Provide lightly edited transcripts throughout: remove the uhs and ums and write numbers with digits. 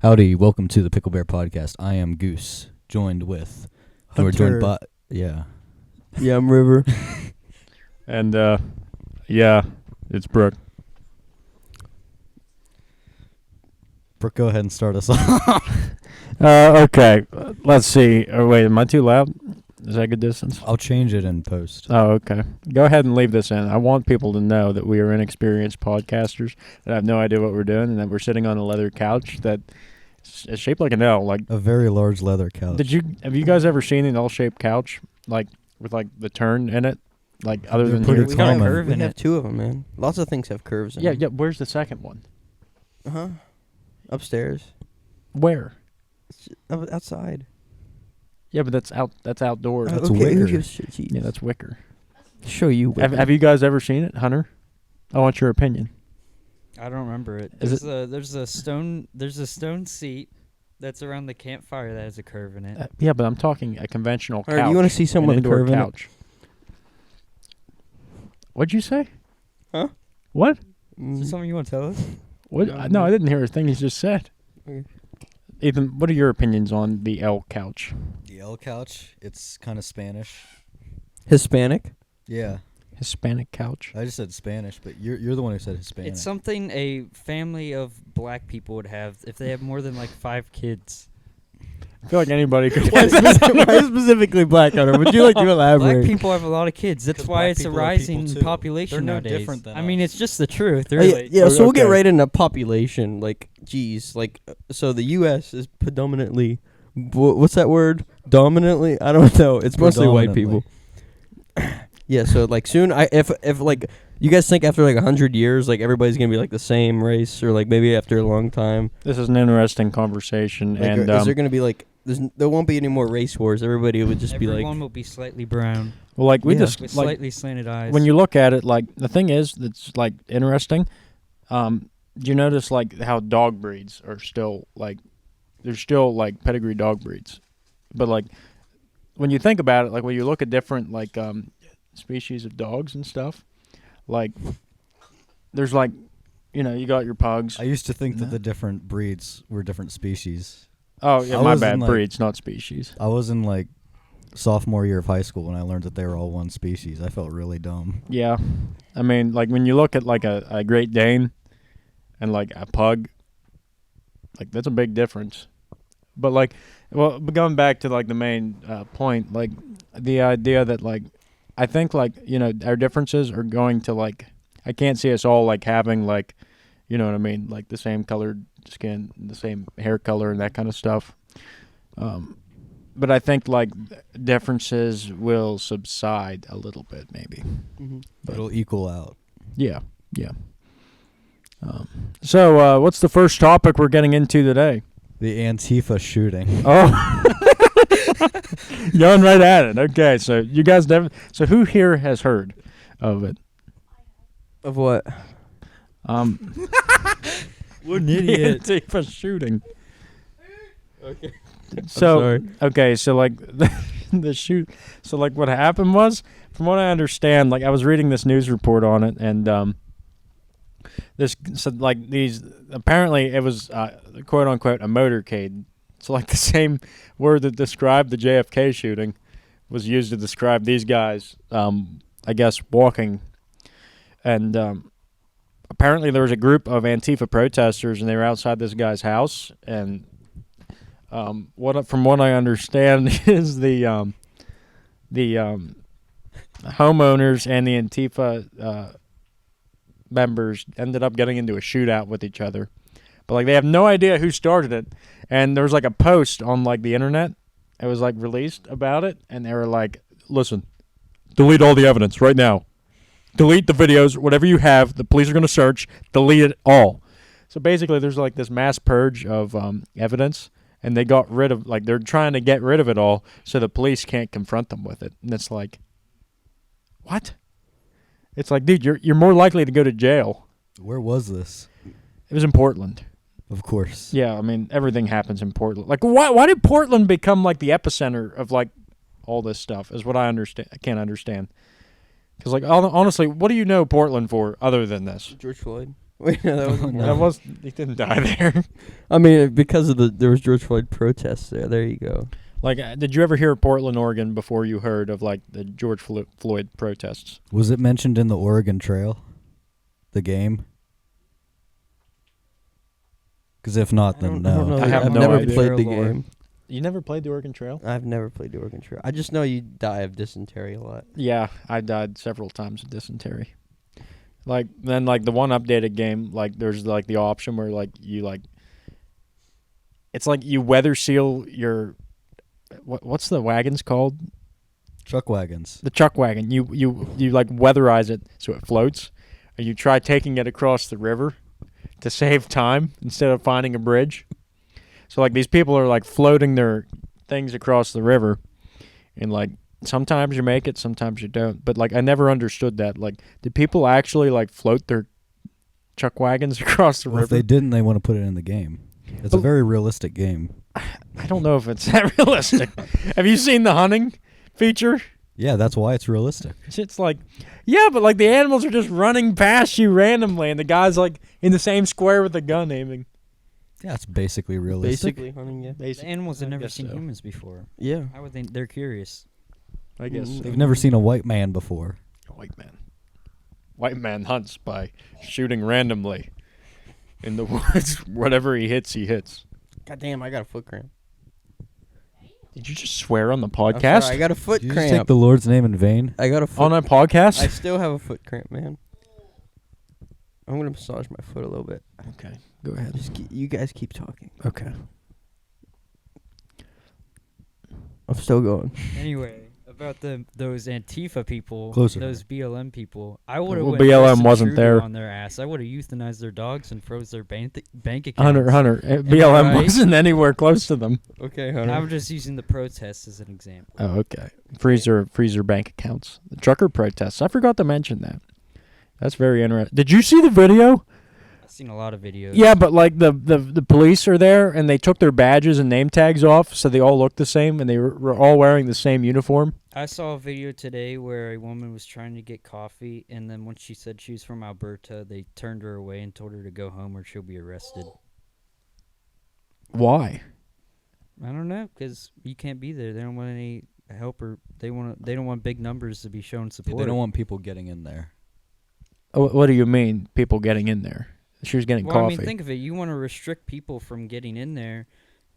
Howdy, welcome to the Picklebear podcast. I am Goose, joined with... We're joined by... Yeah. Yeah, I'm River. And, yeah, it's Brooke. Brooke, go ahead and start us off. Okay, let's see. Oh, wait, am I too loud? Is that a good distance? I'll change it in post. Oh, okay. Go ahead and leave this in. I want people to know that we are inexperienced podcasters, that have no idea what we're doing, and that we're sitting on a leather couch that is shaped like an L. Like A very large leather couch. have you guys ever seen an L-shaped couch, like with like the turn in it, like other They're than pretty here? We common. have, we have two of them, man. Lots of things have curves in Yeah, them. yeah. Where's the second one? Uh-huh. Upstairs. Where? Outside. Yeah, but that's outdoors. That's okay, who wicker. gives shit? Jeez. Yeah, that's wicker. Show you wicker. Have you guys ever seen it, Hunter? I want your opinion. I don't remember it. Is There's a stone seat that's around the campfire that has a curve in it. Yeah, but I'm talking a conventional couch. Alright, you want to see an someone with a indoor curve in it? couch. What'd you say? Huh? What? Is there something you want to tell us? What? No, I didn't hear a thing he just said. Okay. Ethan, what are your opinions on the L couch? The L couch, it's kind of Spanish. Hispanic? Yeah. Hispanic couch? I just said Spanish, but you're the one who said Hispanic. It's something a family of black people would have if they have more than like 5 kids. I feel like anybody could. Why specifically black, Hunter? Would you like to Black elaborate? people have a lot of kids. That's 'Cause why black it's a people are people rising too. population They're no nowadays. different than I mean, us. it's just the truth. Yeah, Really. yeah, so we'll get Okay. right into population. Like, geez, like, so the U.S. is predominantly, what's that word? Dominantly? I don't know. It's mostly white people. Yeah, so like soon, if like you guys think after like 100 years, like everybody's gonna be like the same race, or like maybe after a long time, This is an interesting conversation, like, and is there gonna be like there won't be any more race wars? Everybody would just Everyone be like, will be slightly brown well, like we yeah. just with like slightly slanted eyes. when you look at it, like the thing is that's like interesting. Do you notice like how dog breeds are still like there's still like pedigree dog breeds, but like when you think about it, like when you look at different like species of dogs and stuff, like there's like you got your pugs. I used to think that the different breeds were different species. Oh yeah, I my was bad. in, like- Breeds, not species. I was in like sophomore year of high school when I learned that they were all one species. I felt really dumb. Yeah, I mean like when you look at like a Great Dane and like a pug, like that's a big difference. But like, well, but going back to like the main point, like the idea that like I think like our differences are going to like I can't see us all like having like you know what I mean, like the same colored skin, the same hair color, and that kind of stuff. But I think like differences will subside a little bit, maybe. But- It'll equal out. Yeah, yeah. So what's the first topic we're getting into today? The Antifa shooting. Oh, going right at it. Okay, so you guys never. So who here has heard of it? of what? What an idiot. Antifa shooting. Okay. So sorry. okay, so like the shoot. So like what happened was, from what I understand, like I was reading this news report on it, and this said like these apparently it was quote unquote a motorcade. So like the same word that described the JFK shooting was used to describe these guys. I guess walking, and apparently there was a group of Antifa protesters, and they were outside this guy's house, and from what I understand is the homeowners and the Antifa members ended up getting into a shootout with each other, but like they have no idea who started it. And there was like a post on like the internet, it was like released about it, and they were like, "Listen, delete all the evidence right now. Delete the videos, whatever you have. The police are going to search. Delete it all." So basically, there's like this mass purge of evidence, and they got rid of like they're trying to get rid of it all, so the police can't confront them with it. And it's like, what? It's like, dude, you're more likely to go to jail. Where was this? It was in Portland. Of course. Yeah, I mean everything happens in Portland. Like, why did Portland become like the epicenter of like all this stuff? Is what I understand. I can't understand. Because like honestly, what do you know Portland for other than this? George Floyd. Wait, no, that was No. That was he didn't die there. I mean, because of there was George Floyd protests there. There you go. Like, did you ever hear of Portland, Oregon before you heard of like the George Floyd protests? Was it mentioned in the Oregon Trail? The game? Because if not, then I don't know. no. I have I've no never idea. played the Lore. game. You never played the Oregon Trail? I've never played the Oregon Trail. I just know you die of dysentery a lot. Yeah, I died several times of dysentery. Like then, like the one updated game, like there's like the option where like you like, it's like you weather seal your, what's the wagons called? Truck wagons. The chuck wagon. You like weatherize it so it floats, and you try taking it across the river to save time instead of finding a bridge. So like these people are like floating their things across the river, and like sometimes you make it, sometimes you don't. But like I never understood that. Like, did people actually like float their chuck wagons across the Well, if river? they didn't, they want to put it in the game. It's a very realistic game. I don't know if it's that realistic. Have you seen the hunting feature? Yeah, that's why it's realistic. It's like, yeah, but like the animals are just running past you randomly, and the guy's like in the same square with the gun aiming. Yeah, it's basically realistic. Basically hunting, yeah. The animals have I never guess seen so. humans before. Yeah. How would they? They're curious. I guess They've never seen a white man before. White man. White man hunts by shooting randomly in the woods. Whatever he hits, he hits. God damn, I got a foot cramp. Did you just swear on the I'm podcast? sorry, I got a foot Did you just take cramp. the Lord's name in vain? I got a foot. On a podcast? I still have a foot cramp, man. I'm gonna massage my foot a little bit. Okay, go ahead. You guys keep talking. Okay. I'm still going. Anyway, about those Antifa people, Closer. those BLM people, I would have Well, went BLM Justin wasn't Trudeau there. on their ass. I would have euthanized their dogs and froze their bank accounts. Hunter, BLM right? wasn't anywhere close to them. Okay, I'm just using the protests as an example. Oh, okay. Freezer bank accounts. The trucker protests. I forgot to mention that. That's very interesting. Did you see the video? I've seen a lot of videos. Yeah, but like the police are there and they took their badges and name tags off, so they all look the same and they were all wearing the same uniform. I saw a video today where a woman was trying to get coffee, and then when she said she was from Alberta, they turned her away and told her to go home or she'll be arrested. Why? I don't know, because you can't be there. They don't want any help, or they don't want big numbers to be shown support. They don't want people getting in there. What do you mean, people getting in there? She was getting well, coffee. I mean, think of it. You want to restrict people from getting in there.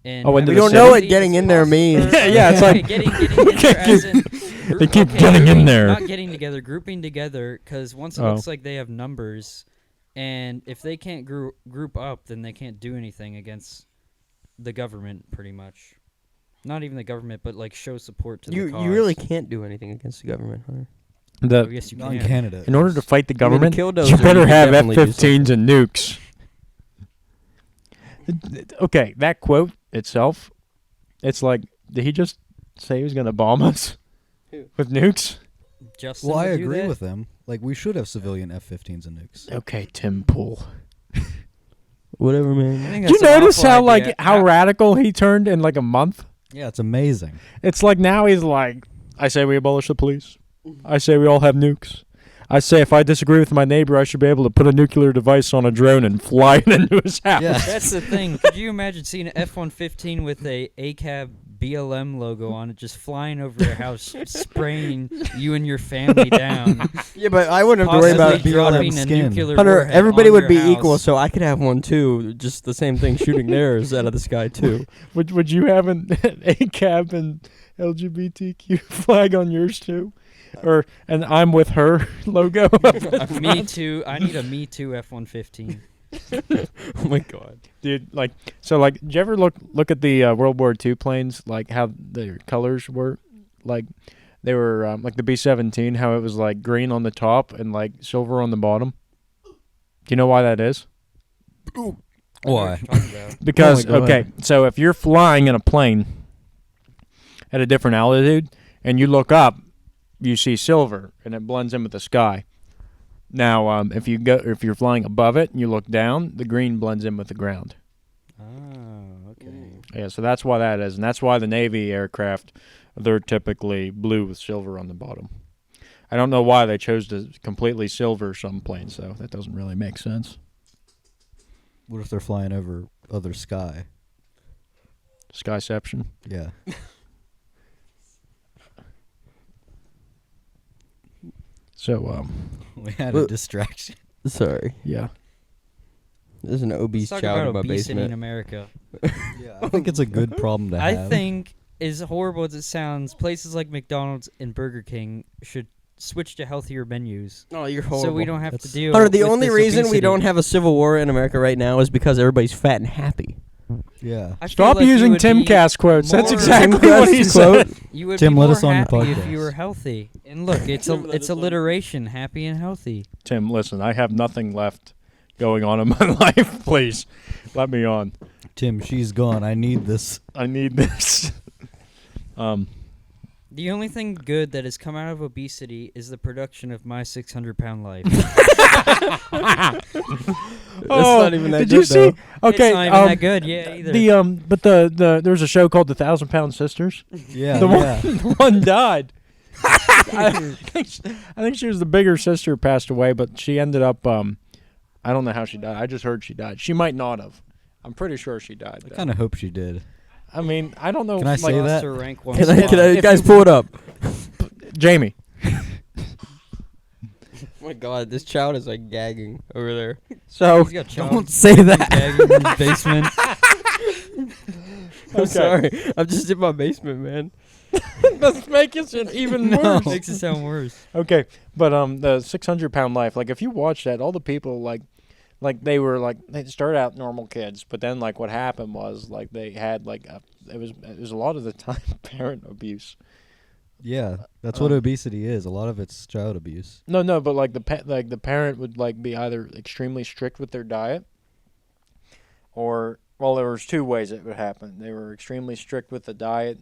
And Oh, into We the don't city? know what getting in there means. Yeah, it's like- getting in there as in They keep getting in grouping, there. Not getting together, grouping together, because once it Oh. looks like they have numbers, and if they can't group up, then they can't do anything against the government, pretty much. Not even the government, but like show support to the cause. You really can't do anything against the government, Hunter. Oh, yes, you Not in can. Canada. In order to fight the government, killdozer, you better you have definitely do F-15s and nukes. Okay, that quote itself, it's like, did he just say he was going to bomb us Who? with nukes? Justin Well, I would do agree that? with them. Like, we should have civilian F-15s and nukes. Okay, Tim Pool. Whatever, I man. think Did you that's an notice awful how idea. how radical he turned in like a month? Yeah, it's amazing. It's like now he's like, I say we abolish the police. I say we all have nukes. I say if I disagree with my neighbor, I should be able to put a nuclear device on a drone and fly it into his house. Yeah. That's the thing. Could you imagine seeing an F-115 with a ACAB BLM logo on it, just flying over your house, spraying you and your family down? Yeah, but I wouldn't have to worry Possibly about BLM dropping a skin. nuclear Hunter, warhead everybody on would your be house. equal, so I could have one too. Just the same thing, shooting theirs out of the sky too. Would you have an ACAB and LGBTQ flag on yours too? Or an I'm with her logo? Me too. I need a Me Too F-115. Oh my god. Dude, like, so like, did you ever look at the World War II planes, like how their colors were? Like, they were like the B-17, how it was like green on the top and like silver on the bottom. Do you know why that is? Why? Because, Oh my God. okay, so if you're flying in a plane at a different altitude and you look up, you see silver and it blends in with the sky. Now, if you're flying above it and you look down, the green blends in with the ground. Oh, okay. Yeah, so that's why that is, and that's why the Navy aircraft, they're typically blue with silver on the bottom. I don't know why they chose to completely silver some planes, though. That doesn't really make sense. What if they're flying over other sky? Skyception. Yeah. So, We had a distraction. Sorry. yeah. There's an obese Let's talk child in about my obesity basement. in America. Yeah, I think it's a good problem to have. I think, as horrible as it sounds, places like McDonald's and Burger King should switch to healthier menus. Oh, you're horrible. So we don't have to deal Hunter, the with only this reason we obesity. don't have a civil war in America right now is because everybody's fat and happy. Yeah. I feel Stop like you using would be Timcast quotes. That's more- exactly what he said. You would Tim, be let more us on your happy if podcast. you were healthy. And look, it's alliteration, happy and healthy. Tim, listen, I have nothing left going on in my life. Please, let me on. Tim, she's gone. I need this. I need this. The only thing good that has come out of obesity is the production of My 600-Pound Life. not even that did good, you see? though. Okay, It's not even that good, yeah, either. But the there's a show called The 1,000-Pound Sisters. Yeah, The yeah. the one died. I think she was the bigger sister, passed away, but she ended up. I don't know how she died. I just heard she died. She might not have. I'm pretty sure she died. I though. kind of hope she did. I mean, I don't know. Can I like, say Lost that? her rank one Can I, spot. guys, pull it up. Jamie? Oh my god, this child is like gagging over there. So He's got Don't child say that. gagging in his basement. I'm sorry. I'm just in my basement, man. let's make it even worse. Makes it sound worse. Okay, but the 600-pound life. Like, if you watch that, all the people like they were like they started out normal kids, but then like what happened was like they had like it was a lot of the time parent abuse. Yeah, that's what obesity is. A lot of it's child abuse. No, but like the parent would like be either extremely strict with their diet, or well, there was two ways it would happen. They were extremely strict with the diet,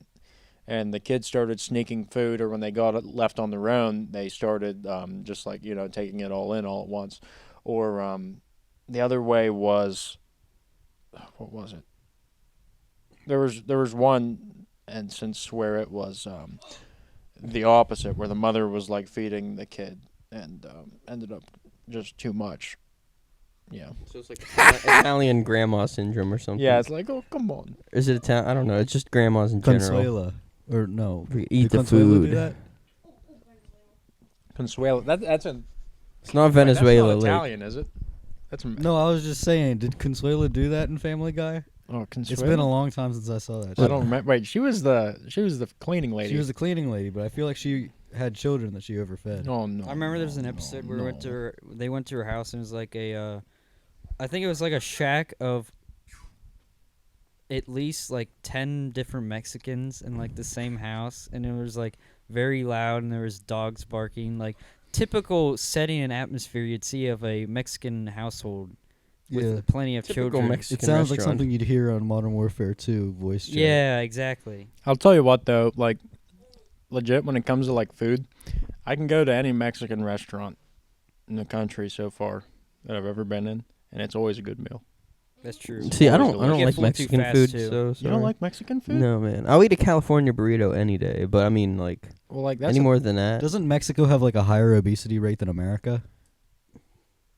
and the kids started sneaking food, or when they got it left on their own, they started just like taking it all in all at once, or the other way was what was it? There was one instance where it was the opposite, where the mother was like feeding the kid and ended up just too much. Yeah. So it's like Italian grandma syndrome or something. Yeah, it's like, oh, come on. Is it Italian? I don't know. It's just grandmas in general. Consuela. Or no. Eat Did the Consuela food. do that? Consuela. That's in It's not Venezuela. That's not like, Italian, is it? That's No, I was just saying, did Consuela do that in Family Guy? Oh, Consuela. It's been a long time since I saw that. I don't remember. Wait, she was the cleaning lady. She was a cleaning lady, but I feel like she had children that she overfed. Oh no. I remember there was an episode where they went to her house and it was like I think it was like a shack of at least like 10 different Mexicans in like the same house, and it was like very loud and there was dogs barking, like typical setting and atmosphere you'd see of a Mexican household with plenty of Typical children. Mexican It sounds like restaurant. something you'd hear on Modern Warfare 2 voice chat. Yeah, exactly. I'll tell you what though, like legit when it comes to like food, I can go to any Mexican restaurant in the country so far that I've ever been in, and it's always a good meal. That's true. See, I Always don't delicious. like Get full too Mexican fast, food. too. So You don't sorry. like Mexican food? No, man. I'll eat a California burrito any day, but I mean, like, Well, like that's any more than that. Doesn't Mexico have like a higher obesity rate than America?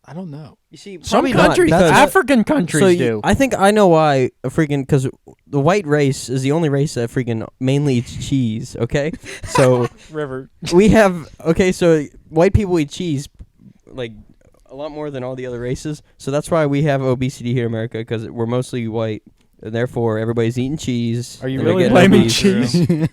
I don't know. You see, Some probably not, countries, because- African countries so do. I think I know why. Because the white race is the only race that freaking mainly eats cheese. Okay, so River. we have so white people eat cheese like a lot more than all the other races. So that's why we have obesity here in America, because we're mostly white, and therefore everybody's eating cheese. Are you and they're really getting blaming obese.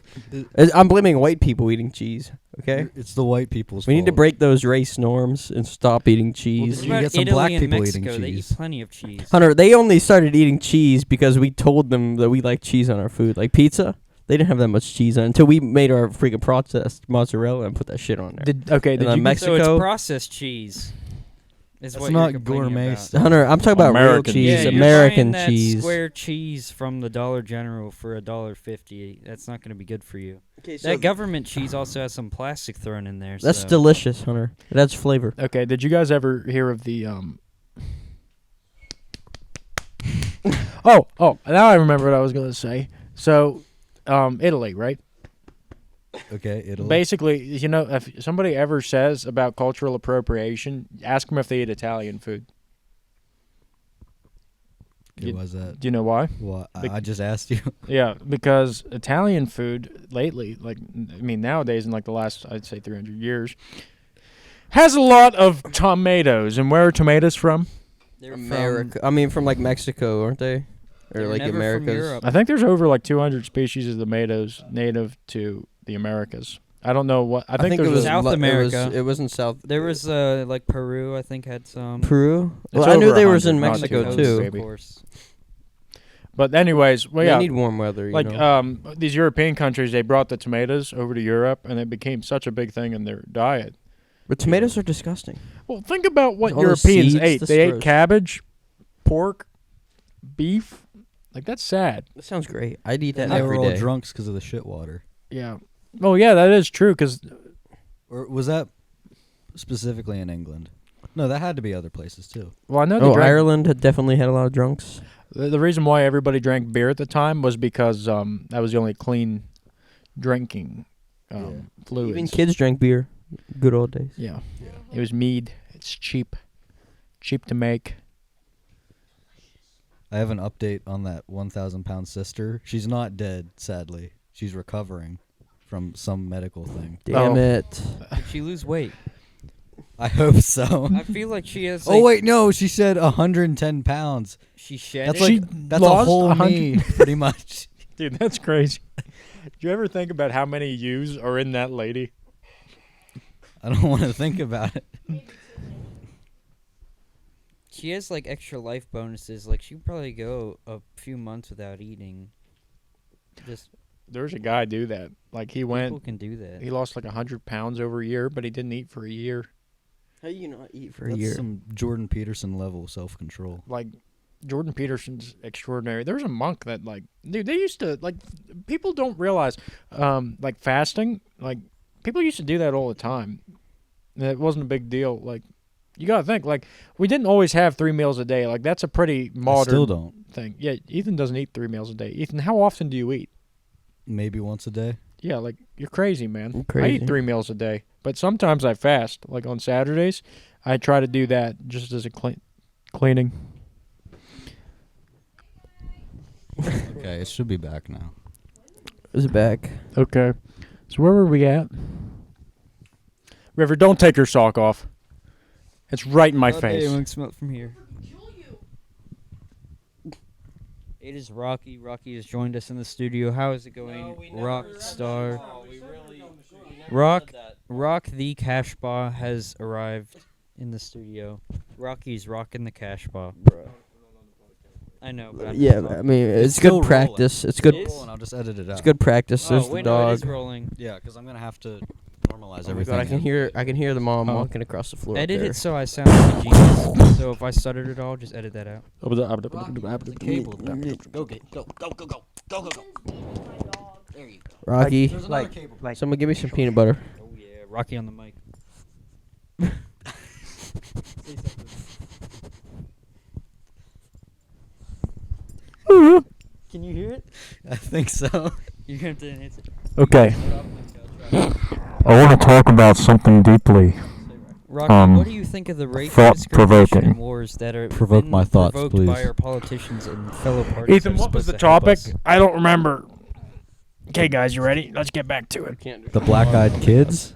cheese? I'm blaming white people eating cheese. Okay, It's the white people's we need to fault. break those race norms and stop eating cheese. did you What get about some Italy black and people eating Mexico? They eat cheese? plenty of cheese. Hunter, they only started eating cheese because we told them that we like cheese on our food. Like pizza, they didn't have that much cheese on it until we made our freaking processed mozzarella and put that shit on there. Did And then you So Mexico? it's processed cheese. Is That's what not you're complaining gourmet about. stuff. Hunter, I'm talking about American real cheese, cheese. Yeah, American you're buying cheese. that square cheese from the Dollar General for $1.50. That's not going to be good for you. Okay, That government cheese also has some plastic thrown in there. That's so. delicious, Hunter. It adds flavor. Okay, did you guys ever hear of the Oh, now I remember what I was gonna say. So, Italy, right? Okay, Italy. Basically, if somebody ever says about cultural appropriation, ask them if they eat Italian food. Who was that? Do you know why? Well, I just asked you. Yeah, because Italian food lately, like, I mean, nowadays in like the last, I'd say 300 years, has a lot of tomatoes. And where are tomatoes from? They're America. I mean, from like Mexico, aren't they? Or like never from Americas. Europe. I think there's over like 200 species of tomatoes native to the Americas. I don't know what. I think it there's was South America. It was in South. There was like Peru, I think, had some. Peru. It's Well, I knew over they was 100, in not Mexico 200, too. baby. Of course. But anyways, well, They yeah, need warm weather. You like know? these European countries, they brought the tomatoes over to Europe, and it became such a big thing in their diet. But tomatoes are disgusting. Well, think about what All those Europeans seeds, ate. that's They ate gross. cabbage, pork, beef. Like, that's sad. That sounds great. I'd eat that And they every were all day. drunks because of the shit water. Yeah. Oh, yeah, that is true, because Or was that specifically in England? No, that had to be other places too. well, I know they Oh, drank. Ireland had definitely had a lot of drunks. The reason why everybody drank beer at the time was because that was the only clean drinking fluids. Even kids drank beer. Good old days. Yeah. It was mead. It's cheap to make. I have an update on that 1,000-pound sister. She's not dead, sadly. She's recovering from some medical thing. Damn Oh. it. Did she lose weight? I hope so. I feel like she has. Oh wait, no, she said 110 pounds. She shed That's it. She that's a lost whole 100 knee, pretty much. Dude, that's crazy. Do you ever think about how many U's are in that lady? I don't want to think about it. She has like extra life bonuses. Like she could probably go a few months without eating. Just There's a guy do that. Like, he people went, can do that. he lost like 100 pounds over a year, but he didn't eat for a year. How do you not eat for That's a year? some Jordan Peterson level self-control. Like, Jordan Peterson's extraordinary. There was a monk that, like, dude, they used to, like, people don't realize, like, fasting, like, people used to do that all the time. And it wasn't a big deal. Like, you gotta think, like, we didn't always have 3 meals a day. Like, that's a pretty I modern still don't. thing. Yeah, Ethan doesn't eat 3 meals a day. Ethan, how often do you eat? Maybe once a day. Yeah, like, you're crazy, man. I'm I crazy. eat 3 meals a day, but sometimes I fast. Like, on Saturdays, I try to do that just as a cleaning. Okay, it should be back now. Is it back? Okay. So where were we at? River, don't take your sock off. It's right in my face. It won't smell from here. It is Rocky. Rocky has joined us in the studio. How is it going, Rock Star? Rock the Cash Bar has arrived in the studio. Rocky's rocking the Cash Bar. I know, but I'm Yeah, just I mean, it's still good practice. It's good. It's- I'll just edit it out. It's good practice. There's the wait, no, it dog. is rolling. Yeah, because I'm gonna have to normalize Oh my everything. God, I can hear the mom Oh. walking across the floor. up Edit there. it so I sound like a genius. So if I stuttered at all, just edit that out. Go go. There you go. Rocky, There's another cable. someone give me some peanut butter. Oh yeah, Rocky on the mic. Can you hear it? I think so. You're gonna have to answer. Okay. I want to talk about something deeply. Rocky, what do you think of the race thought-provoking. discrimination wars that are Provoke been my thoughts, provoked please. by our politicians and fellow parties? Ethan, that are what was the supposed to help topic? us? I don't remember. Okay, guys, you ready? Let's get back to it. The black-eyed kids.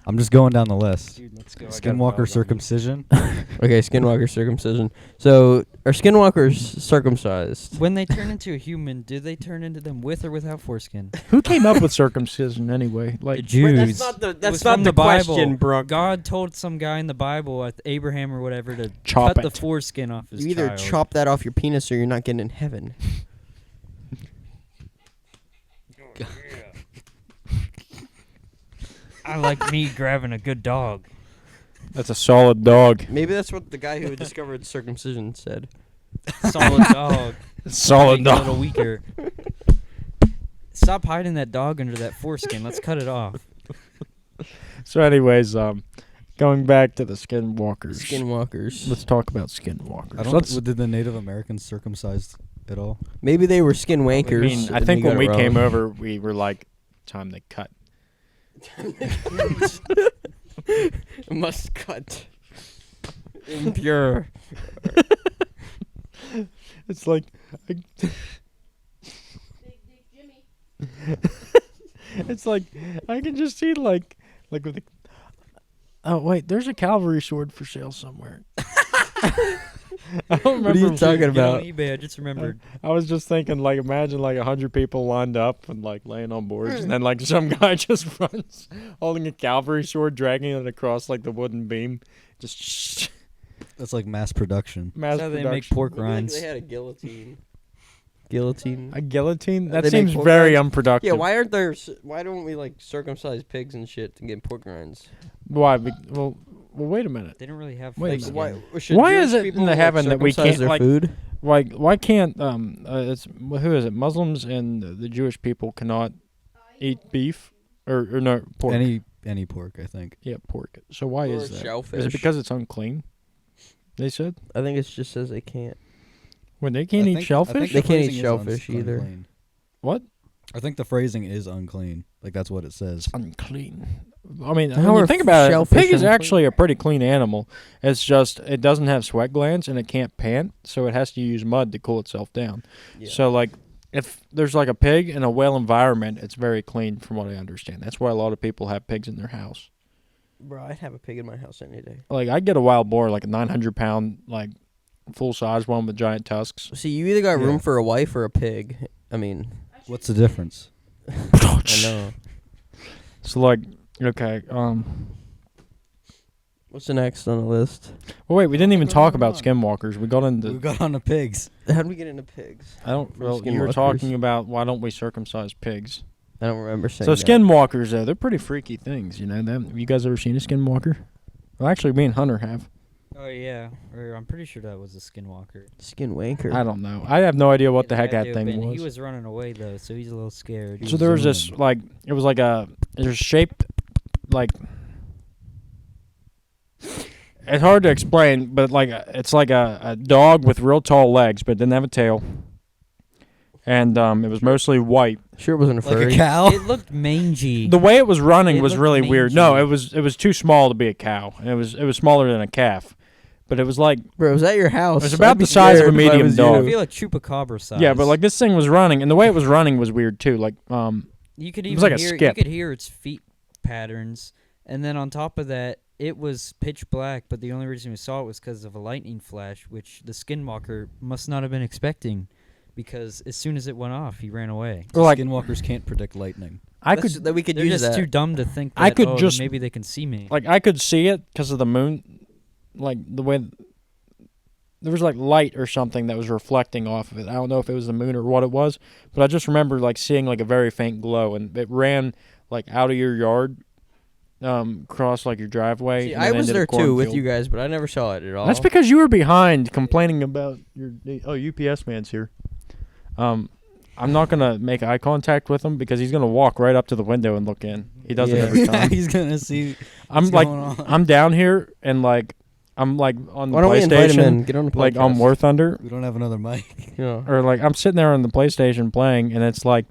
I'm just going down the list. Dude, let's go. I got a Skinwalker dog circumcision. Okay, skinwalker circumcision. So, are skinwalkers circumcised? When they turn into a human, do they turn into them with or without foreskin? Who came up with circumcision anyway? The Like, Jews. That's It was not from the Bible. question, bro. God told some guy in the Bible, Abraham or whatever, to Chop cut it. the foreskin off his You either child. chop that off your penis or you're not getting in heaven. I like me grabbing a good dog. that's a solid dog. Maybe that's what the guy who discovered circumcision said. Solid dog. Solid Being a little dog. weaker. Stop hiding that dog under that foreskin. Let's cut it off. So, anyways, going back to the skinwalkers. Skinwalkers. Let's talk about skinwalkers. I don't. Did the Native Americans circumcise at all? Maybe they were skin I wankers. mean, I and think you when got we it wrong. came over, we were like, time to cut. Must cut. Impure. It's like, it's like I can just see like with the. Oh wait, there's a cavalry sword for sale somewhere. I don't remember What are you talking Get about? on eBay. I just remembered. I was just thinking, like, imagine like 100 people lined up and like laying on boards, and then like some guy just runs, holding a cavalry sword, dragging it across like the wooden beam, just That's like mass production. mass That's how they make production. pork Maybe, like, rinds. they had a guillotine. Guillotine. A guillotine? They That make seems pork very rinds? unproductive. Yeah, why aren't there? Why don't we like circumcise pigs and shit to get pork rinds? Why? Well, wait a minute. They don't really have. Wait a fake minute. skin. Should Why Jewish is it people, in the like, heaven that we circumcise can't, their like- food? Why can't it's who is it? Muslims and the Jewish people cannot eat beef or no pork. Any pork, I think. Yeah, pork. So why Or is that? shellfish. Is it because it's unclean? They said I think it just says they can't. when they can't I eat think- I shellfish. think They the can't eat phrasing is shellfish either. unclean. What? I think the phrasing is unclean. Like that's what it says. Unclean. I mean, How when you are think about it, a shellfish pig is unclean? actually a pretty clean animal. It's just it doesn't have sweat glands and it can't pant, so it has to use mud to cool itself down. Yeah. So like if there's like a pig in a well environment, it's very clean from what I understand. That's why a lot of people have pigs in their house. Bro, I'd have a pig in my house any day. Like I get a wild boar, like a 900-pound, like full size one with giant tusks. See, you either got Yeah. room for a wife or a pig. I mean, What's the difference? I know. So like, okay, What's the next on the list? well, wait, we didn't even Go talk on, about go skinwalkers. We got We into. got on the pigs. How did we get into pigs? I don't. From Well, you were skinwalkers. talking about why don't we circumcise pigs? I don't remember saying So that. skinwalkers, though, they're pretty freaky things. You know them. Have you guys ever seen a skinwalker? Well, actually, me and Hunter have. Oh yeah, or I'm pretty sure that was a skinwalker. Skin wanker. I don't know. I have no idea what the It heck had that to have thing been. was. He was running away though, so he's a little scared. So there was this zooming. like it was like a it was shaped like it's hard to explain, but like it's like a dog with real tall legs, but it didn't have a tail, and it was mostly white. Sure, it wasn't a Like furry. a cow. It looked mangy. The way it was running It was looked really weird. No, mangy. it was too small to be a cow. It was smaller than a calf, but it was like Bro, it was at your house. It was about I'd be the size of a scared if I medium was dog. I you. feel like chupacabra size. yeah, but like this thing was running, and the way it was running was weird too. Like you could it even was like a hear skip. you could hear its feet patterns, and then on top of that, it was pitch black. But the only reason we saw it was because of a lightning flash, which the skinwalker must not have been expecting, because as soon as it went off, he ran away. or like Skinwalkers can't predict lightning. I That's- could that we could They're use just that. too dumb to think that I could oh, just- maybe they can see me. like I could see it because of the moon, like the way there was like light or something that was reflecting off of it. I don't know if it was the moon or what it was, but I just remember like seeing like a very faint glow, and it ran like out of your yard, across like your driveway. See, and I then was into the there too with cornfield. you guys, but I never saw it at all. That's because you were behind complaining about your. Oh, UPS man's here. I'm not gonna make eye contact with him because he's gonna walk right up to the window and look in. He does it Yeah. every time. He's gonna see. I'm what's like, going on. I'm down here and like, I'm like on the Why don't we invite him PlayStation, in? Get on the podcast. like on War Thunder, We don't have another mic. Yeah. or like I'm sitting there on the PlayStation playing, and it's like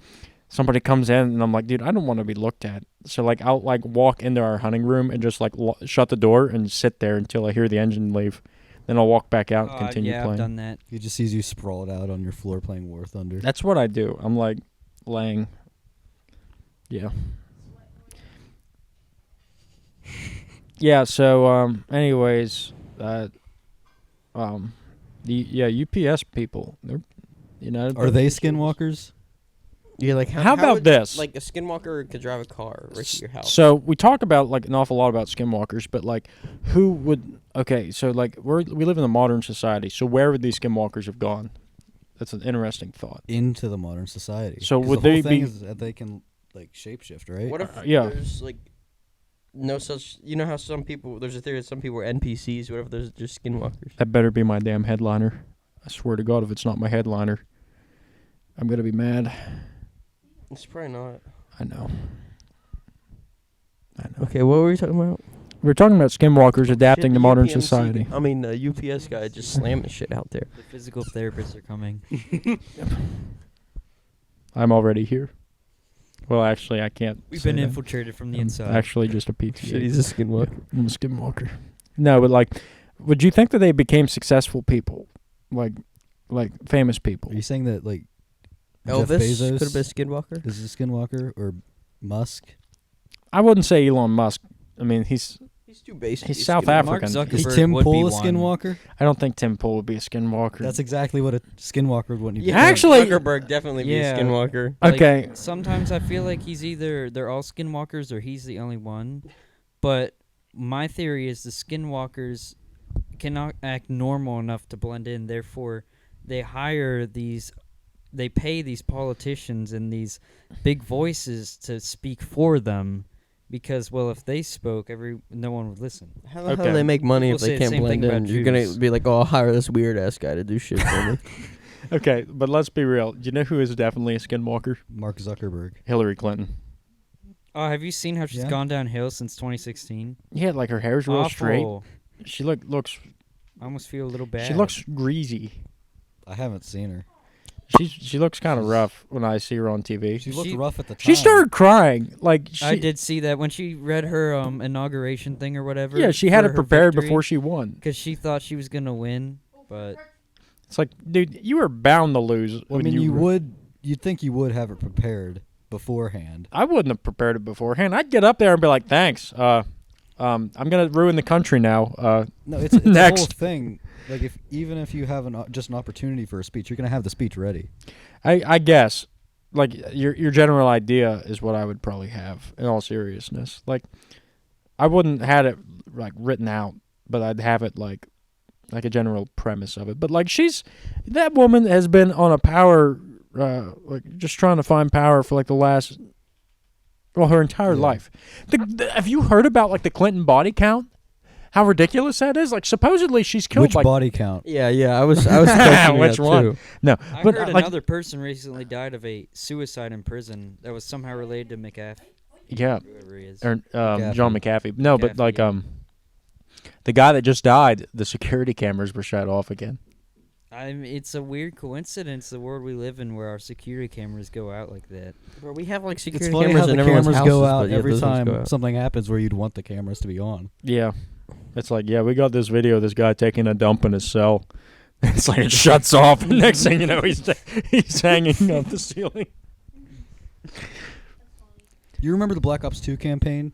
somebody comes in, and I'm like, dude, I don't want to be looked at. So like I'll like walk into our hunting room and just like shut the door and sit there until I hear the engine leave. Then I'll walk back out and continue yeah, playing. I've done that. He just sees you sprawled out on your floor playing War Thunder. That's what I do. I'm like laying. Yeah. Yeah, so anyways, the UPS people, they're Are they skinwalkers? Yeah, like How about would, this? Like a skinwalker could drive a car right to your house. So we talk about like an awful lot about skinwalkers, but like who would so like we live in a modern society, so where would these skinwalkers have gone? That's an interesting thought. Into the modern society. So 'Cause would the whole they thing be- is that they can like shapeshift, right? What if yeah. there's like no such? You know how some people there's a theory that some people are NPCs. What if there's just skinwalkers? That better be my damn headliner. I swear to God, if it's not my headliner, I'm gonna be mad. It's probably not. I know. Okay, what were we talking about? We were talking about skinwalkers adapting Shit, to modern UPMC society. I mean, the UPS guy just slamming shit out there. The physical therapists are coming. I'm already here. Well, actually, I can't. We've say been that. infiltrated from the I'm inside. actually just a PTA. Shit, he's a skinwalker. I'm a skinwalker. No, but like, would you think that they became successful people? Like, like famous people. Are you saying that like Jeff Elvis Bezos could have been Skinwalker. is a skinwalker or Musk? I wouldn't say Elon Musk. I mean, he's too basic. He's South Mark African. Zuckerberg Is Tim would Pool be a one. skinwalker? I don't think Tim Pool would be a skinwalker. That's exactly what a skinwalker would need. Yeah, actually- Zuckerberg definitely be a Yeah. Skinwalker. Like, okay. Sometimes I feel like they're all skinwalkers or he's the only one. But my theory is the skinwalkers cannot act normal enough to blend in. Therefore, they pay these politicians and these big voices to speak for them. Because, well, if they spoke, no one would listen. How the hell do they make money People if say they the can't same thing blend in? about You're gonna Jews. be like, oh, I'll hire this weird ass guy to do shit for me. Okay, but let's be real. Do you know who is definitely a skinwalker? Mark Zuckerberg. Hillary Clinton. Oh, have you seen how she's Yeah. gone downhill since 2016? Yeah, like her hair's real straight. She looks. I almost feel a little bad. She looks greasy. I haven't seen her. She looks kind of rough when I see her on TV. She looked She- rough at the time. She started crying. Like I did see that when she read her inauguration thing or whatever. Yeah, she had for it her prepared victory, before she won. because she thought she was gonna win, but It's like, dude, you were bound to lose. I when mean, you you'd think you would have it prepared beforehand. I wouldn't have prepared it beforehand. I'd get up there and be like, "Thanks. I'm gonna ruin the country now." No, it's the Next. whole thing. Like even if you have just an opportunity for a speech, you're gonna have the speech ready. I guess, like your general idea is what I would probably have. In all seriousness, like I wouldn't had it like written out, but I'd have it like a general premise of it. But like that woman has been on a power, like just trying to find power for like her entire life. Have you heard about like the Clinton body count? How ridiculous that is! Like supposedly she's killed Which like body count? Yeah, I was questioning Which that one? too. No, I but heard like another person recently died of a suicide in prison that was somehow related to McAfee. yeah, Whoever he is. or McAfee. John McAfee. No, but McAfee, like yeah. the guy that just died, the security cameras were shut off again. It's a weird coincidence, the world we live in, where our security cameras go out like that. Bro, we have like It's security funny cameras how in the everyone's cameras houses, go but out yeah, every those ones go time out. something happens where you'd want the cameras to be on. Yeah, it's like we got this video of this guy taking a dump in his cell. It's like it shuts off, and next thing you know, he's hanging off the ceiling. You remember the Black Ops 2 campaign?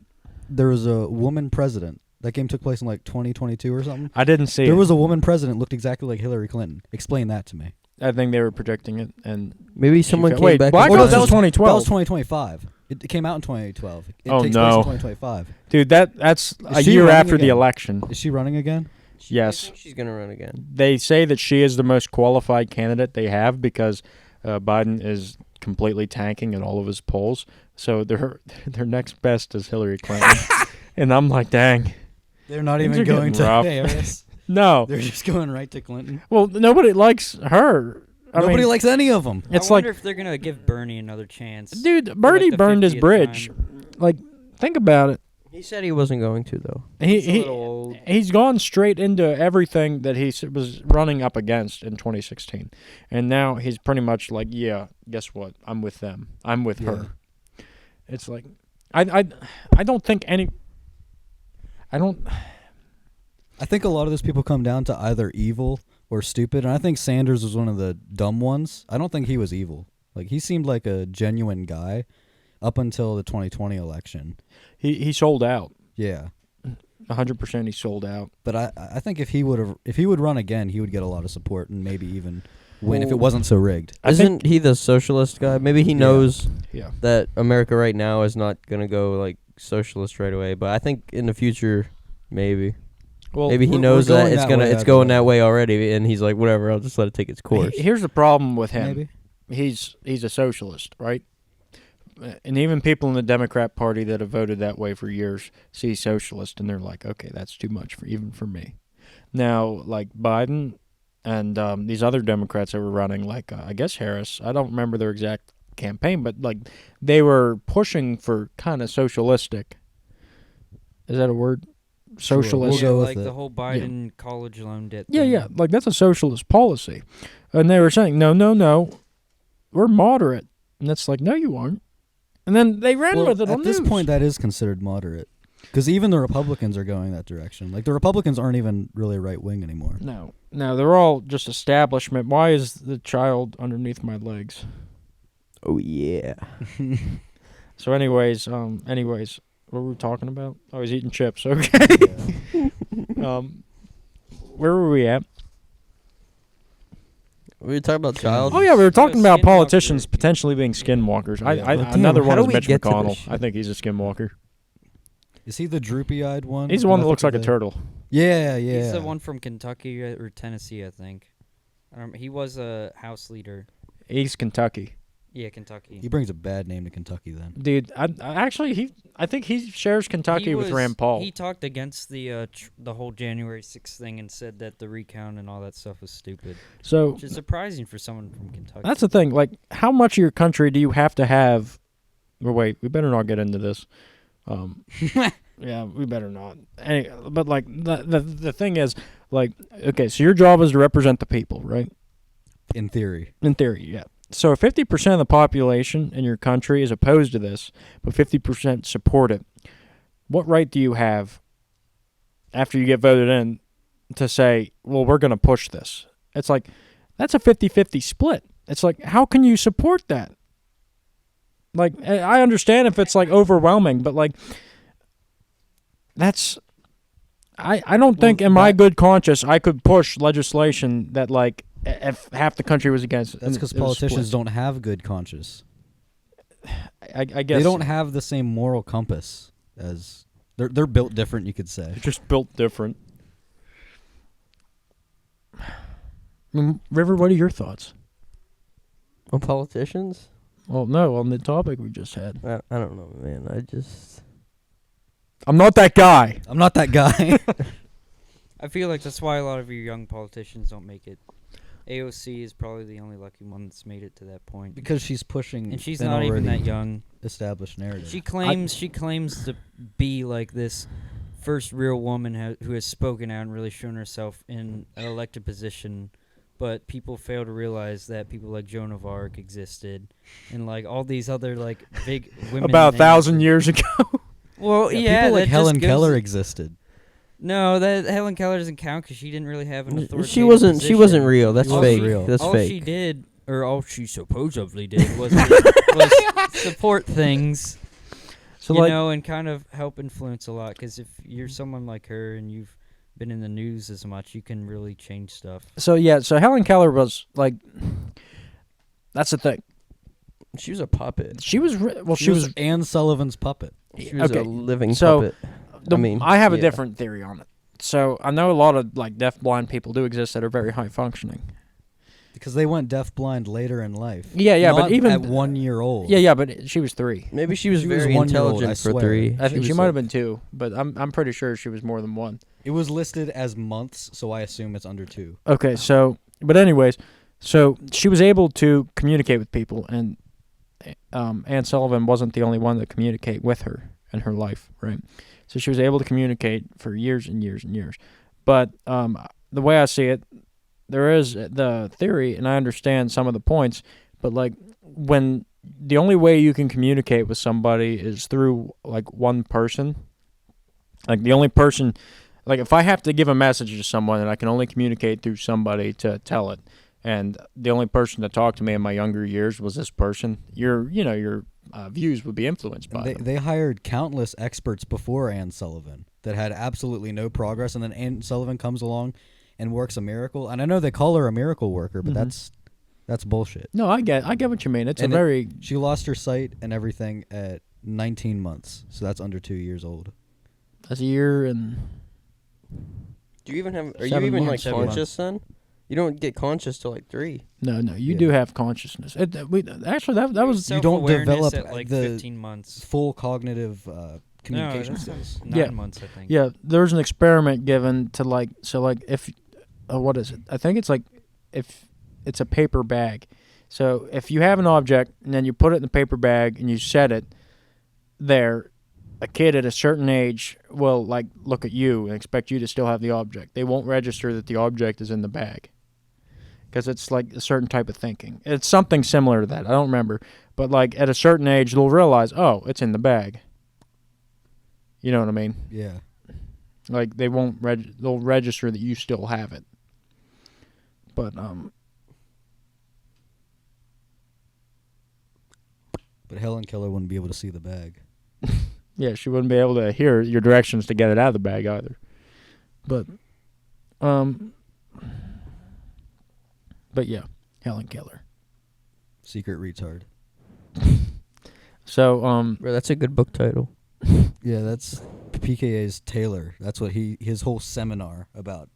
There was a woman president. That game took place in like 2022 or something. I didn't see There it. was a woman president looked exactly like Hillary Clinton. Explain that to me. I think they were projecting it, and Maybe someone came wait, back. Black and Ops that was was 2012. That was 2025. It came out in 2012. It Oh, takes no. place in 2025. Dude, that's a she year running after the again? election. Is she running again? Yes. I think she's gonna run again. They say that she is the most qualified candidate they have because Biden is completely tanking in all of his polls. So their next best is Hillary Clinton. And I'm like, dang. They're not Things even are going getting to rough. Harris. No. They're just going right to Clinton. Well, nobody likes her. Nobody likes any of them. It's I wonder like, if they're gonna give Bernie another chance. dude, Bernie the burned his 50th bridge. time. Like, think about it. He said he wasn't going to though. He's a little old. He's gone straight into everything that he was running up against in 2016, and now he's pretty much like, yeah, guess what? I'm with them. I'm with her. It's like, I don't think any. I think a lot of those people come down to either evil or stupid, and I think Sanders was one of the dumb ones. I don't think he was evil. Like, he seemed like a genuine guy up until the 2020 election. He sold out. Yeah. 100% he sold out. But I think if he would run again, he would get a lot of support and maybe even win if it wasn't so rigged. Isn't he the socialist guy? Maybe he knows Yeah. that America right now is not gonna go like socialist right away. But I think in the future, maybe. Well, Maybe he we're knows going that it's that gonna way, it's I going believe. that way already, and he's like, whatever, I'll just let it take its course. Here's the problem with him. Maybe. He's a socialist, right? And even people in the Democrat Party that have voted that way for years see socialist, and they're like, okay, that's too much even for me. Now, like Biden and these other Democrats that were running, like I guess Harris, I don't remember their exact campaign, but like they were pushing for kind of socialistic. Is that a word? Sure, Socialist. we'll go with like it. the whole Biden college loan debt. Yeah, thing. yeah, like that's a socialist policy. And they were saying, no, we're moderate. And that's like, no, you aren't. And then they ran with it at on this news. point, that is considered moderate. Because even the Republicans are going that direction. Like, the Republicans aren't even really right-wing anymore. No, they're all just establishment. Why is the child underneath my legs? Oh yeah. So, anyways, what were we talking about? Oh, he's eating chips. Okay. Where were we at? We were talking about child. Oh yeah, we were talking about skinwalker. politicians potentially being skinwalkers. Yeah. Another How one do is we Mitch get to this McConnell. shit? I think he's a skinwalker. Is he the droopy-eyed one? He's the one that looks Nothing like a turtle. Yeah. He's the one from Kentucky or Tennessee, I think. He was a House leader. He's Kentucky. Yeah, Kentucky. He brings a bad name to Kentucky then. Dude, I think he shares Kentucky with Rand Paul. He talked against the whole January 6th thing and said that the recount and all that stuff was stupid. So Which is surprising for someone from Kentucky. that's the thing. Like, how much of your country do you have to have? Or wait, we better not get into this. Yeah, we better not. But like the thing is, like, okay, so your job is to represent the people, right? In theory. In theory, yeah. So 50% of the population in your country is opposed to this, but 50% support it. What right do you have after you get voted in to say, well, we're going to push this? It's like, that's a 50-50 split. It's like, how can you support that? Like, I understand if it's like overwhelming, but like, that's, I don't think in my good conscience I could push legislation that like, if half the country was against it. That's because politicians don't have good conscience. I guess they don't have the same moral compass as they're built different, you could say. They're just built different. I mean, River, what are your thoughts? On politicians? Well, no, on the topic we just had. I don't know, man. I'm not that guy. I'm not that guy. I feel like that's why a lot of your young politicians don't make it. AOC is probably the only lucky one that's made it to that point. Because she's pushing And she's an not even already that young. established narrative. She claims to be like this first real woman who has spoken out and really shown herself in an elected position, but people fail to realize that people like Joan of Arc existed, and like all these other like big women. About 1,000 years ago. Well, yeah, people like that Helen just goes Keller to- existed. No, that Helen Keller doesn't count because she didn't really have an authoritative She wasn't position. real. That's All fake. real. That's all fake. she did, or all she supposedly did, was support things, So you like, know, and kind of help influence a lot. Because if you're someone like her and you've been in the news as much, you can really change stuff. so Helen Keller was like, that's the thing. She was a puppet. She was She was Anne Sullivan's puppet. She was a living So, puppet. I have a yeah. different theory on it. So I know a lot of like deaf-blind people do exist that are very high functioning. Because they went deaf-blind later in life. Yeah, Not but even at 1 year old. Yeah, but she was 3. Maybe she was She was very 1 year old, intelligent I for swear. 3. I think she was might like- have been 2, but I'm pretty sure she was more than 1. It was listed as months, so I assume it's under 2. Okay, so but anyways, so she was able to communicate with people, and Anne Sullivan wasn't the only one to communicate with her in her life, right? So she was able to communicate for years and years and years. But the way I see it, there is the theory, and I understand some of the points, but like when the only way you can communicate with somebody is through like one person, like the only person, like if I have to give a message to someone and I can only communicate through somebody to tell it, and the only person that talked to me in my younger years was this person, your views would be influenced by them. They hired countless experts before Anne Sullivan that had absolutely no progress, and then Anne Sullivan comes along and works a miracle. And I know they call her a miracle worker, but Mhm. that's bullshit. No, I get what you mean. It's And a very She lost her sight and everything at 19 months, so that's under 2 years old. that's a year and Do you even have? Are you 7 even months, like 7 conscious then? You don't get conscious till like 3. no, you Yeah. do have consciousness. That was You don't Self-awareness develop at like the 15 months. full cognitive communication No, skills. 9 months, I think. yeah. There's an experiment given to like if what is it? I think it's like if it's a paper bag. So if you have an object and then you put it in the paper bag and you set it there, a kid at a certain age will like look at you and expect you to still have the object. They won't register that the object is in the bag because it's like a certain type of thinking. It's something similar to that. I don't remember, but like at a certain age they'll realize, oh, it's in the bag. You know what I mean? Yeah. Like they won't they'll register that you still have it. But But Helen Keller wouldn't be able to see the bag. yeah, she wouldn't be able to hear your directions to get it out of the bag either. But yeah, Helen Keller. Secret retard. So Bro, that's a good book title. Yeah, that's PKA's Taylor. That's what his whole seminar about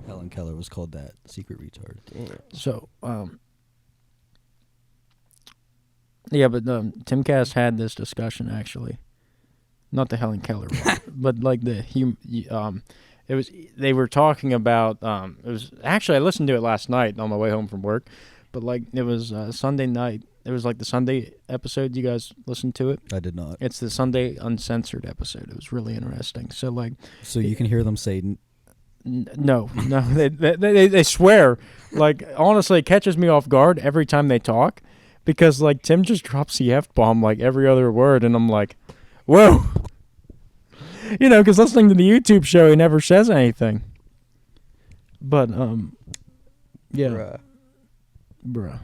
Helen Keller was called that. Secret retard. So yeah, but Timcast had this discussion actually. Not the Helen Keller one, but like it was they were talking about it was actually I listened to it last night on my way home from work, but like it was Sunday night. It was like the Sunday episode. You guys listened to it? I did not. It's the Sunday uncensored episode. It was really interesting. So like, So you can hear them say, no, they swear. Like honestly, it catches me off guard every time they talk, because like Tim just drops the F-bomb like every other word, and I'm like, whoa. You know, because listening to the YouTube show, he never says anything. But yeah, bruh.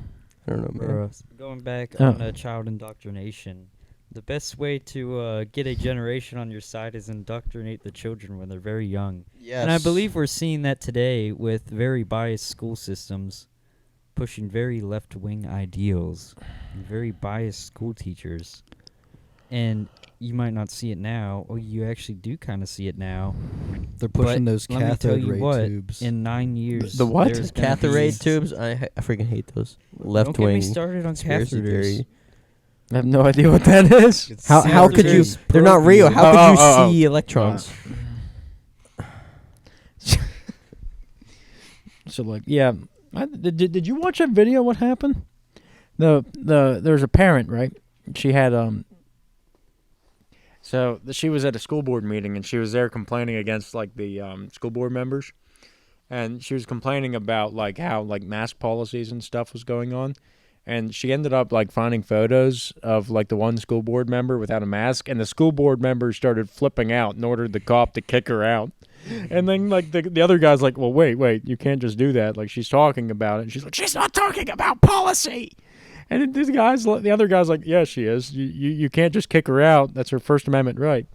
I don't know, man. Going back on child indoctrination, the best way to get a generation on your side is indoctrinate the children when they're very young. Yes. And I believe we're seeing that today with very biased school systems pushing very left-wing ideals and very biased school teachers. And you might not see it now, or you actually do kind of see it now. they're pushing But those let me tell cathode you ray what, tubes. in 9 years, The what? there's gonna Cathode be- ray tubes. I freaking hate those. Left Don't get me wing. started on conspiracy catheters. theory. I have no idea what that is. How could you? Catheters They're not probe real. you. How could you Oh. see electrons? So like, yeah, did you watch that video? What happened? There's a parent, right? She had So she was at a school board meeting, and she was there complaining against like the school board members, and she was complaining about like how like mask policies and stuff was going on, and she ended up like finding photos of like the one school board member without a mask, and the school board member started flipping out and ordered the cop to kick her out. And then like the other guy's like, well, wait, you can't just do that. Like she's talking about it, and she's like, she's not talking about policy. And the other guy's like, yeah, she is. You can't just kick her out. That's her First Amendment right.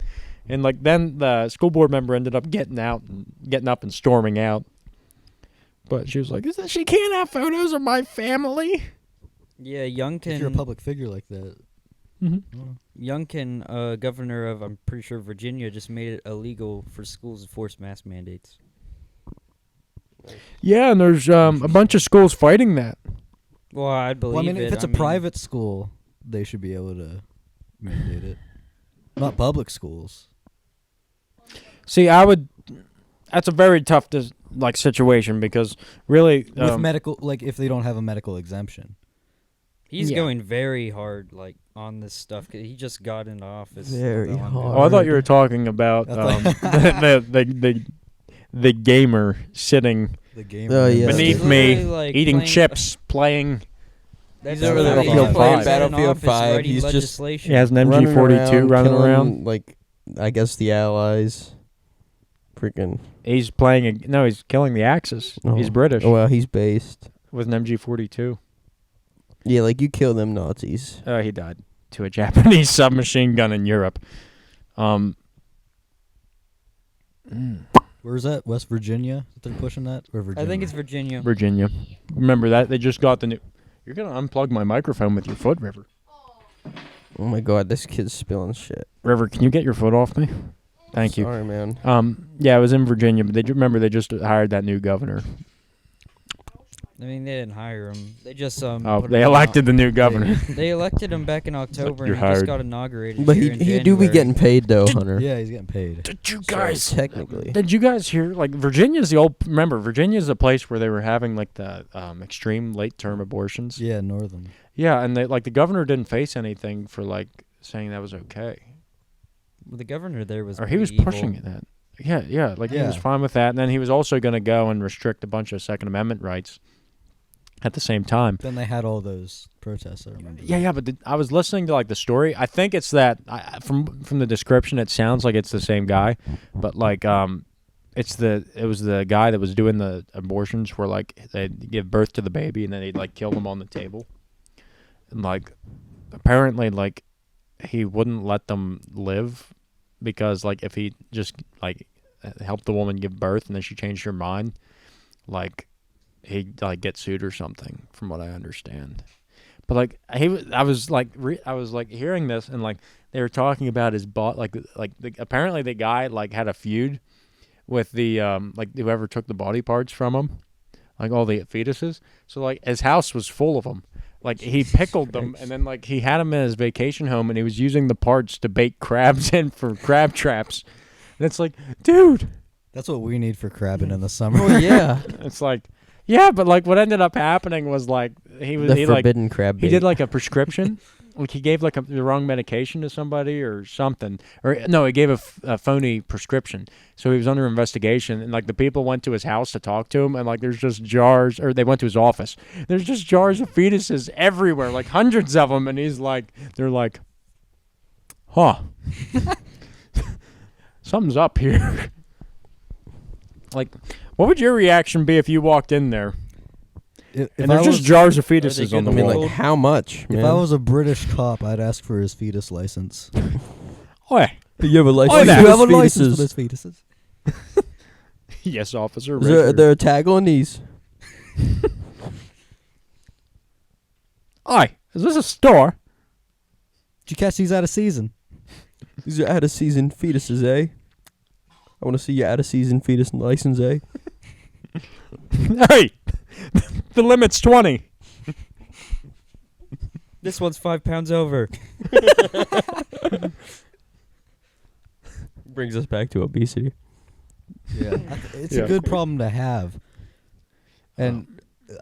And like then the school board member ended up getting up and storming out. But she was like, she can't have photos of my family. Yeah, Youngkin. If you're a public figure like that. Youngkin, governor of, I'm pretty sure, Virginia, just made it illegal for schools to force mask mandates. Yeah, and there's a bunch of schools fighting that. Well, I believe Well, I mean, it. if it's a private school, they should be able to mandate it. Not public schools. See, that's a very tough situation, because really With medical, like if they don't have a medical exemption. He's Yeah. going very hard, like, on this stuff. 'Cause he just got into office. Very not that long ago. hard. Oh, I thought you were talking about the gamer sitting The game. Oh, yeah. beneath He's me, literally, like, eating playing- chips, playing. That's He's over literally there what playing he's Battlefield doing in 5. office, Battlefield writing 5. He's just legislation. He has an MG42 running killing, around. like, I guess the Allies. Freaking. He's playing. He's killing the Axis. Oh. He's British Oh, well, he's based. with an MG42. Yeah, like you kill them Nazis. He died to a Japanese submachine gun in Europe. Where's that? West Virginia? They're pushing that? Or Virginia? I think it's Virginia. Virginia. Remember that? They just got the new. You're gonna unplug my microphone with your foot, River. Oh my god, this kid's spilling shit. River, can you get your foot off me? Thank you. Sorry, man. Yeah, it was in Virginia, but they just hired that new governor. I mean, they didn't hire him. They just Oh, put they him elected the new governor. They elected him back in October, You're and he just hired. got inaugurated. But here in he do be January. getting paid though, Hunter. Yeah, he's getting paid. Did you So, guys? technically. Did you guys hear? Like Virginia's the old. Remember, Virginia's the place where they were having like the extreme late term abortions. Yeah, Northern. Yeah, and they, like the governor didn't face anything for like saying that was okay, Well, the governor there was. or he was pretty pushing evil. it. Like he was Yeah. fine with that. And then he was also going to go and restrict a bunch of Second Amendment rights. at the same time. Then they had all those protests. I remember. Yeah, but I was listening to like the story. I think it's that from the description, it sounds like it's the same guy, but like it was the guy that was doing the abortions where like they'd give birth to the baby and then they'd like kill them on the table, and like apparently like he wouldn't let them live because like if he just like helped the woman give birth and then she changed her mind, like he'd like get sued or something from what I understand. But like I was like hearing this and like they were talking about his apparently the guy like had a feud with the like whoever took the body parts from him, like all the fetuses. So like his house was full of them. Like he pickled them and then like he had them in his vacation home and he was using the parts to bait crabs in for crab traps. And it's like, dude, That's what we need for crabbing in the summer. Oh yeah, it's like, yeah, but like what ended up happening was like he forbidden crab bait. He did like a prescription. Like he gave like the wrong medication to somebody or something, or no, he gave a phony prescription. So he was under investigation, and like the people went to his house to talk to him, and like there's just jars, or they went to his office. There's just jars of fetuses everywhere, like hundreds of them, and he's like, they're like, huh, something's up here. Like, what would your reaction be if you walked in there? If And there's just jars of fetuses on the I mean, wall. like how much? If I was a British cop, I'd ask for his fetus license. Oi. Do you have a license? Oh, Do yeah. you have a license for those fetuses? Yes, officer. Is there a tag on these? Oi, is this a store? Did you catch these out of season? These are out of season fetuses, eh? I want to see your out of season fetus license, eh? Hey, the limit's 20. This one's 5 pounds over. Brings us back to obesity. Yeah, it's Yeah. a good problem to have. And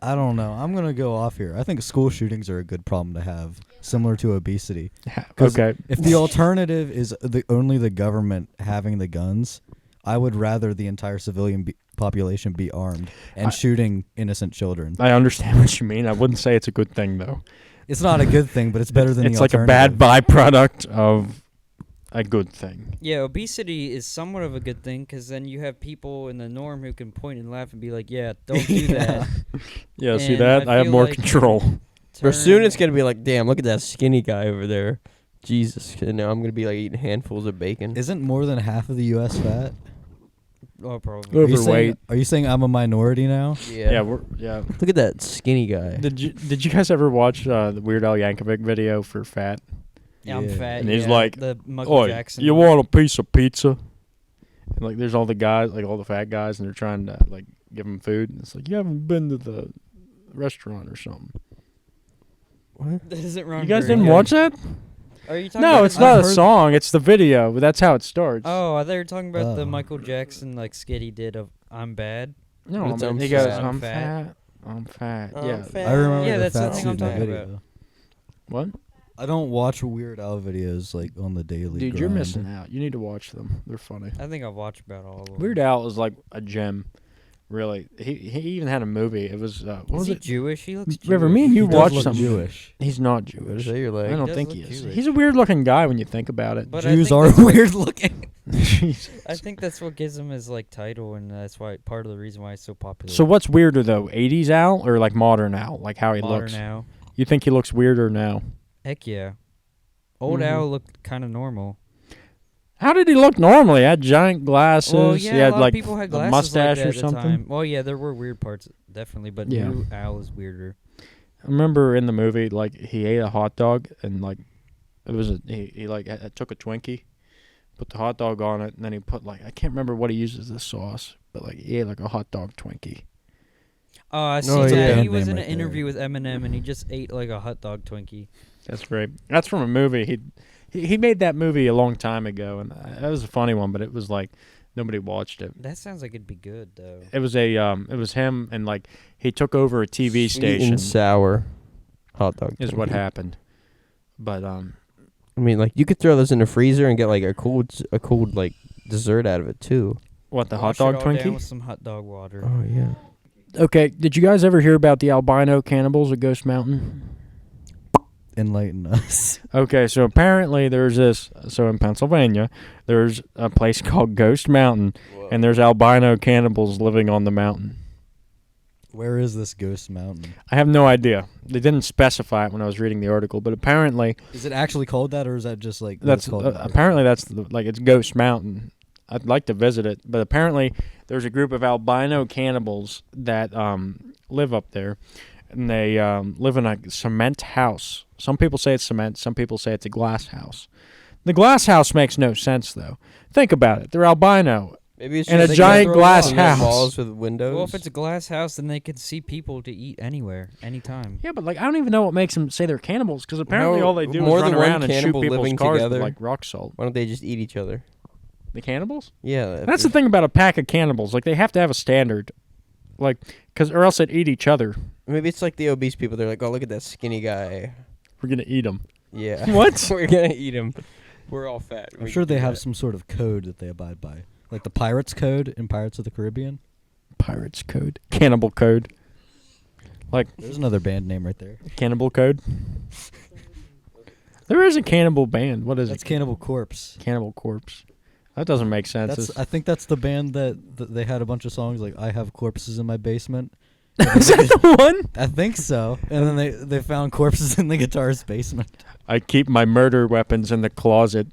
I don't know. I'm gonna go off here. I think school shootings are a good problem to have, similar to obesity. 'Cause Okay. If the alternative is only the government having the guns, I would rather the entire civilian population be armed and shooting innocent children. I understand what you mean. I wouldn't say it's a good thing, though. It's not a good thing, but it's better than It's the like a alternative. bad byproduct of a good thing. Yeah, obesity is somewhat of a good thing because then you have people in the norm who can point and laugh and be like, yeah, don't do that. Yeah, see And that? I have feel more like control. But soon it's gonna be like, damn, look at that skinny guy over there. Jesus, and now I'm gonna be like eating handfuls of bacon. Isn't more than half of the U.S. fat? Oh, probably. Are you saying- Overweight. Are you saying I'm a minority now? Yeah, Yeah. yeah. Look at that skinny guy. Did you guys ever watch the Weird Al Yankovic video for fat? Yeah, I'm Yeah. fat. And he's yeah, like, the Michael "Oi, Jackson. you want a piece of pizza?" And like, there's all the guys, like all the fat guys, and they're trying to like give him food. And it's like, you haven't been to the restaurant or something. What? That isn't wrong. You guys very didn't good. watch that? Are you talking No, about it's the- not a I've heard- song. It's the video. That's how it starts. Oh, I thought you were talking about the Oh. Michael Jackson like skit he did of "I'm Bad." No, It's man, I'm he goes, fat. I'm fat. I'm fat. I'm Yeah. fat. I remember Yeah, the that's the fat thing suit I'm in the talking video. about. What? I don't watch Weird Al videos like on the daily. Dude, you're grind. missing out. You need to watch them. They're funny. I think I've watched about all of them. Weird Al is like a gem. Really. He even had a movie. It was what Is was he it? Jewish? He looks River, Jewish. me and you He does watched look something. Jewish. He's not What Jewish. is that? You're I like, don't does think look he is. Jewish. He's a weird looking guy when you think about it. But I Jews think are that's what- weird looking. I think that's what gives him his like title, and that's why part of the reason why he's so popular. So what's weirder though, 80s Al or like modern Al? Like how he Modern looks? now. You think he looks weirder now? Heck yeah. Old Mhm. Al looked kind of normal. How did he look normally? He had giant glasses. Well, yeah, he had a lot like of people had a glasses mustache like that or at the something. time. Well, yeah, there were weird parts, definitely, but Yeah. new Al is weirder. I remember in the movie, like he ate a hot dog and like it was he like took a Twinkie, put the hot dog on it, and then he put like I can't remember what he uses as sauce, but like he ate like a hot dog Twinkie. Oh, I see Oh, that. yeah. He was Name in an right interview with Eminem, and he just ate like a hot dog Twinkie. That's great. That's from a movie. He made that movie a long time ago, and that was a funny one, but it was like nobody watched it. That sounds like it'd be good though. It was it was him, and like he took over a TV sweet station. and sour hot dog. Is what Twinkie. happened. But I mean, like you could throw those in the freezer and get like a cold like dessert out of it too. what the Wash hot dog it all down Twinkie? with some hot dog water. Oh yeah. Okay, did you guys ever hear about the albino cannibals at Ghost Mountain? Enlighten us. Okay, so apparently there's this. So in Pennsylvania, there's a place called Ghost Mountain, and there's albino cannibals living on the mountain. Where is this Ghost Mountain? I have no idea. They didn't specify it when I was reading the article, but apparently Is it actually called that, or is that just like that's called? apparently that's like it's Ghost Mountain. I'd like to visit it, but apparently there's a group of albino cannibals that live up there, and they live in a cement house. Some people say it's cement. Some people say it's a glass house. The glass house makes no sense, though. Think about it. They're albino. Maybe it's in just a giant glass cement house. walls with windows. Well, if it's a glass house, then they could see people to eat anywhere, anytime. Yeah, but like I don't even know what makes them say they're cannibals, because apparently No, all they do more is run than one around and shoot cannibal people's living cars together. with like rock salt. Why don't they just eat each other? The cannibals? Yeah, That's the thing about a pack of cannibals. Like they have to have a standard, like or else they'd eat each other. Maybe it's like the obese people. They're like, oh, look at that skinny guy. We're gonna eat them. Yeah. What? We're gonna eat him. We're all fat. I'm We sure can they do have that. some sort of code that they abide by, like the Pirates Code in Pirates of the Caribbean. Pirates code, cannibal code, like There's another band name right there. cannibal code. There is a cannibal band. What is That's it? Cannibal Corpse. Cannibal Corpse. That doesn't make sense. I think that's the band that they had a bunch of songs like "I Have Corpses in My Basement." Is that the one? I think so. And then they found corpses in the guitarist's basement. I keep my murder weapons in the closet.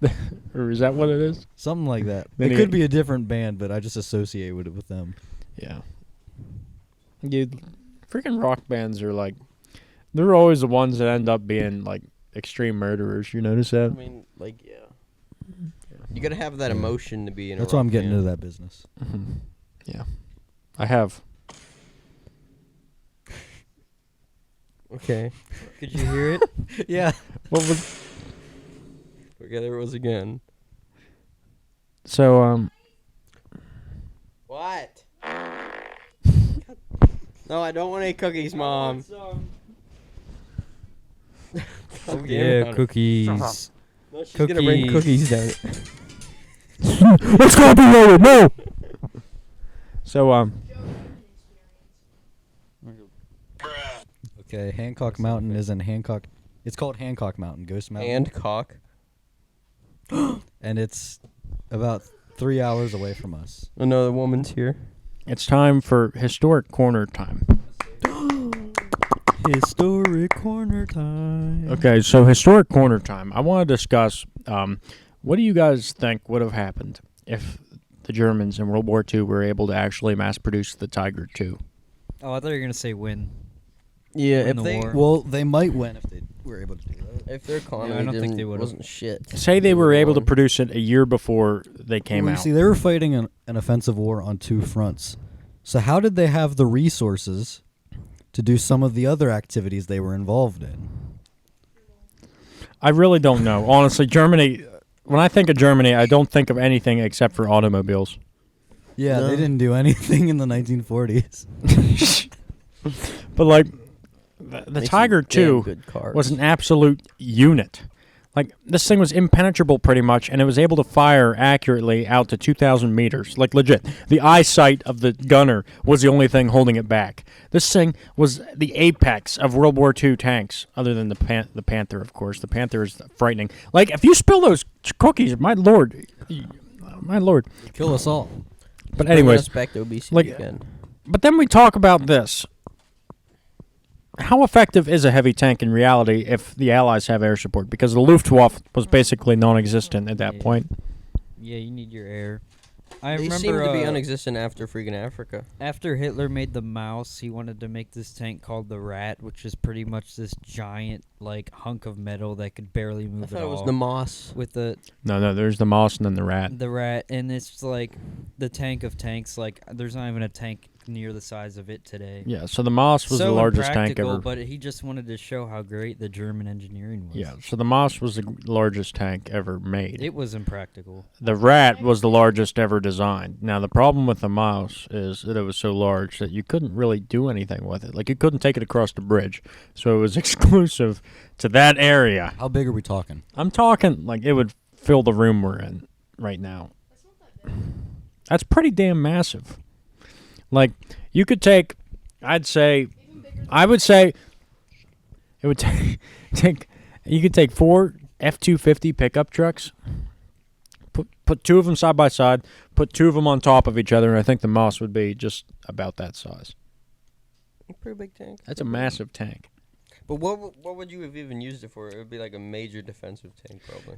Or is that what it is? Something like that. Then It he- could be a different band, but I just associate it with them. Yeah. Dude, freaking rock bands are like, they're always the ones that end up being like extreme murderers. You notice I that? mean, like, yeah. You gotta have that emotion to be in. That's a why rock I'm getting band. into that business. Mm-hmm. Yeah. I have. Okay. Could you hear it? Yeah. What was Okay, there it was again. so? What? No, I don't want any cookies, Mom. Oh, Yeah, cookies. No, she's gonna bring cookies down. Let's go be loaded. No. So Okay, Hancock Mountain is in Hancock. It's called Hancock Mountain, Ghost Mountain. And cock. And it's about 3 hours away from us. Another woman's here. it's time for historic corner time. Historic corner time. Okay, so historic corner time. I want to discuss what do you guys think would have happened if the Germans in World War II were able to actually mass produce the Tiger II? Oh, I thought you were gonna say win. Yeah, Win if the they war. Well, they might win if they were able to do that. if their economy I don't think didn't- they would've. wasn't shit. Say they were able to won. produce it a year before they came Well, you out. see, they were fighting an offensive war on two fronts. So how did they have the resources to do some of the other activities they were involved in? I really don't know. Honestly, Germany, when I think of Germany, I don't think of anything except for automobiles. Yeah, No. they didn't do anything in the 1940s. But like the Make some Tiger damn II good cars. was an absolute unit. Like this thing was impenetrable pretty much, and it was able to fire accurately out to 2,000 meters. Like legit, the eyesight of the gunner was the only thing holding it back. This thing was the apex of World War II tanks, other than the Panther, of course. The Panther is frightening. Like if you spill those cookies, my lord, Kill us all. But Bring anyways, us back to obesity like- again. but then we talk about this. How effective is a heavy tank in reality if the Allies have air support? Because the Luftwaffe was basically non-existent at that Yeah. point. Yeah, you need your air. I They remember seem to be uh, non-existent after freaking Africa. after Hitler made the mouse, he wanted to make this tank called the Rat, which is pretty much this giant like hunk of metal that could barely move I at thought it was all. the moss. With No, there's the Moss and then the Rat. the Rat, and it's like the tank of tanks. Like there's not even a tank near the size of it today. Yeah, so the Moss was so the largest tank impractical, ever. but he just wanted to show how great the German engineering was. Yeah, so the Moss was the largest tank ever made. It was impractical. The Rat was the largest ever designed. Now, the problem with the Mouse is that it was so large that you couldn't really do anything with it. Like, you couldn't take it across the bridge. So it was exclusive to that area. How big are we talking? I'm talking like it would fill the room we're in right now. That's pretty damn massive. Like, you could take I would say it would take. You could take 4 F-250 pickup trucks, put 2 of them side by side, put 2 of them on top of each other, and I think the Moss would be just about that size. A pretty big tank. That's a massive tank. But what would you have even used it for? It would be like a major defensive tank, probably.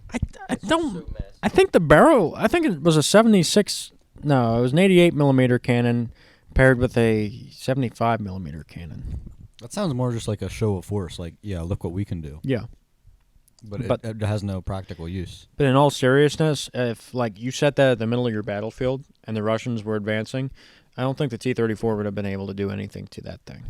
I don't. I think the barrel. I think it was a 76. No, it was an 88 millimeter cannon paired with a 75 millimeter cannon. That sounds more just like a show of force. Like, yeah, look what we can do. Yeah. But it has no practical use. But in all seriousness, if like you set that at the middle of your battlefield and the Russians were advancing, I don't think the T-34 would have been able to do anything to that thing.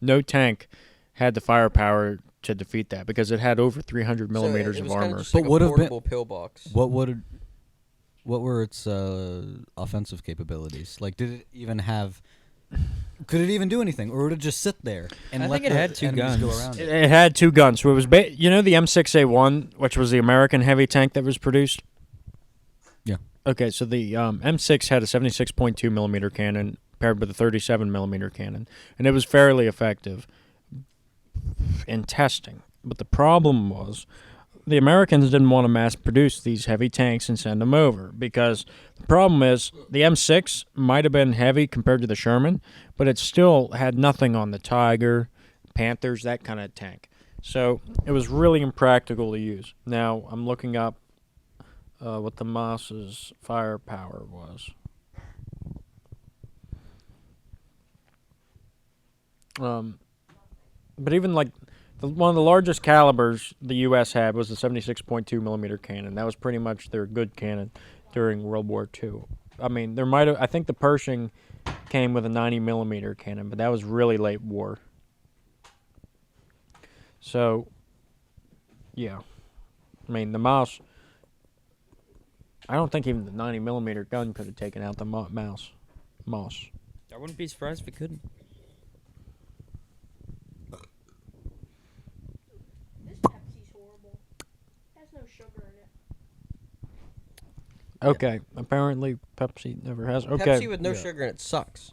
No tank had the firepower to defeat that because it had over 300 millimeters of armor. Just like but would have been pillbox. What were its offensive capabilities? Like, did it even have? Could it even do anything, or would it just sit there and I let think it the had 2 enemies go guns. around it? It had 2 guns. So it was, the M6A1, which was the American heavy tank that was produced. Yeah. Okay, so the M6 had a 76.2 millimeter cannon paired with a 37 millimeter cannon, and it was fairly effective in testing. But the problem was the Americans didn't want to mass produce these heavy tanks and send them over because the problem is the M6 might have been heavy compared to the Sherman, but it still had nothing on the Tiger, Panthers, that kind of tank. So it was really impractical to use. Now I'm looking up what the Moss's firepower was. But even like one of the largest calibers the U.S. had was the 76.2 millimeter cannon. That was pretty much their good cannon during World War II. I mean, there might have. I think the Pershing came with a 90 millimeter cannon, but that was really late war. So, yeah, I mean the Moss. I don't think even the 90 millimeter gun could have taken out the Moss. I wouldn't be surprised if it couldn't. This Pepsi's horrible. Has no sugar in it. Okay, apparently Pepsi never has. Okay, Pepsi with no sugar in it sucks.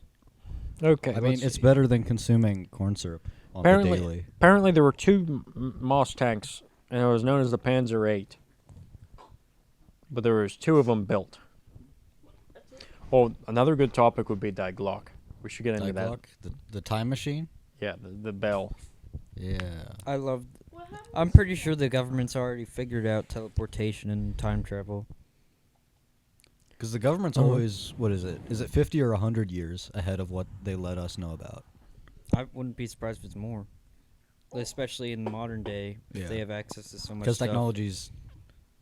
okay. I mean, let's it's see. better than consuming corn syrup on the daily. Apparently there were 2 Moss tanks, and it was known as the Panzer VIII. But there was 2 of them built. Oh, another good topic would be Die Glock. We should get into that. Glock, the time machine. Yeah, the bell. Yeah. I love. What happened? I'm pretty sure the government's already figured out teleportation and time travel. Because the government's always, what is it? Is it 50 or 100 years ahead of what they let us know about? I wouldn't be surprised if it's more, especially in modern day. If Yeah. they have access to so much Because stuff. technology's,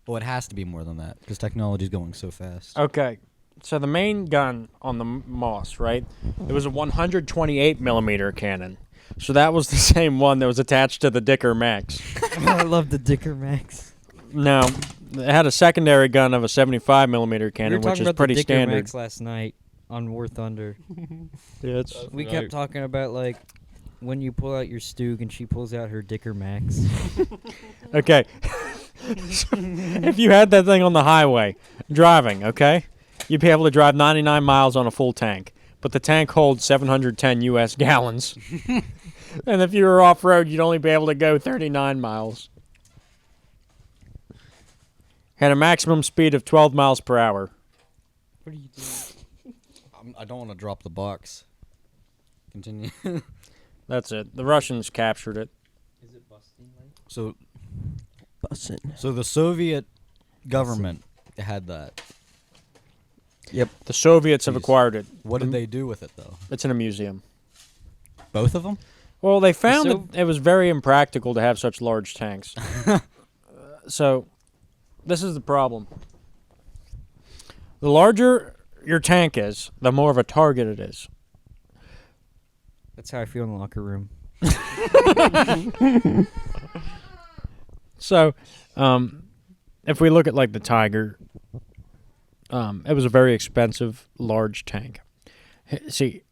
well, it has to be more than that. Because technology's going so fast. Okay, so the main gun on the Moss, right? It was a 128 millimeter cannon. So that was the same one that was attached to the Dicker Max. I love the Dicker Max. Now, it had a secondary gun of a 75 millimeter We were cannon, which talking is about pretty the Dicker standard. Max last night on War Thunder. Yeah, We kept talking about like when you pull out your Stug and she pulls out her Dicker Max. Okay. If you had that thing on the highway driving, okay, you'd be able to drive 99 miles on a full tank. But the tank holds 710 U.S. gallons. And if you were off-road, you'd only be able to go 39 miles. Had a maximum speed of 12 miles per hour. What are you doing? I don't want to drop the box. Continue. That's it. The Russians captured it. Is it busting? So Bussin'. So the Soviet government had that. Yep. The Soviets have Jeez. acquired it. What did they do with it, though? It's in a museum. Both of them? Well, they found So- that it was very impractical to have such large tanks. So, this is the problem. The larger your tank is, the more of a target it is. That's how I feel in the locker room. So, if we look at like the Tiger, it was a very expensive, large tank. See,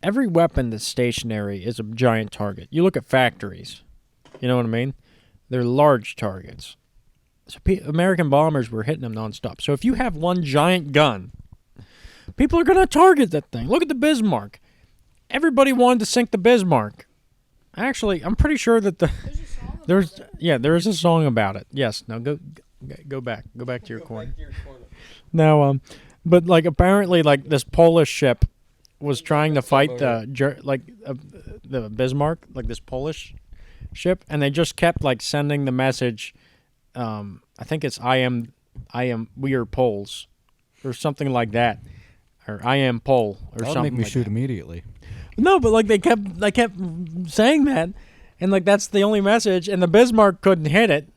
every weapon that's stationary is a giant target. You look at factories, you know what I mean? They're large targets. So American bombers were hitting them nonstop. So if you have one giant gun, people are going to target that thing. Look at the Bismarck. everybody wanted to sink the Bismarck. Actually, I'm pretty sure that there is a song about it. Yes. Now go back to your corner. Now, but like apparently, like this Polish ship was trying to fight the Bismarck, like this Polish ship, and they just kept like sending the message. I think it's we are Poles, or something like that, or I am Pole, or That would something. make me like shoot that. immediately. No, but like they kept saying that, and like that's the only message, and the Bismarck couldn't hit it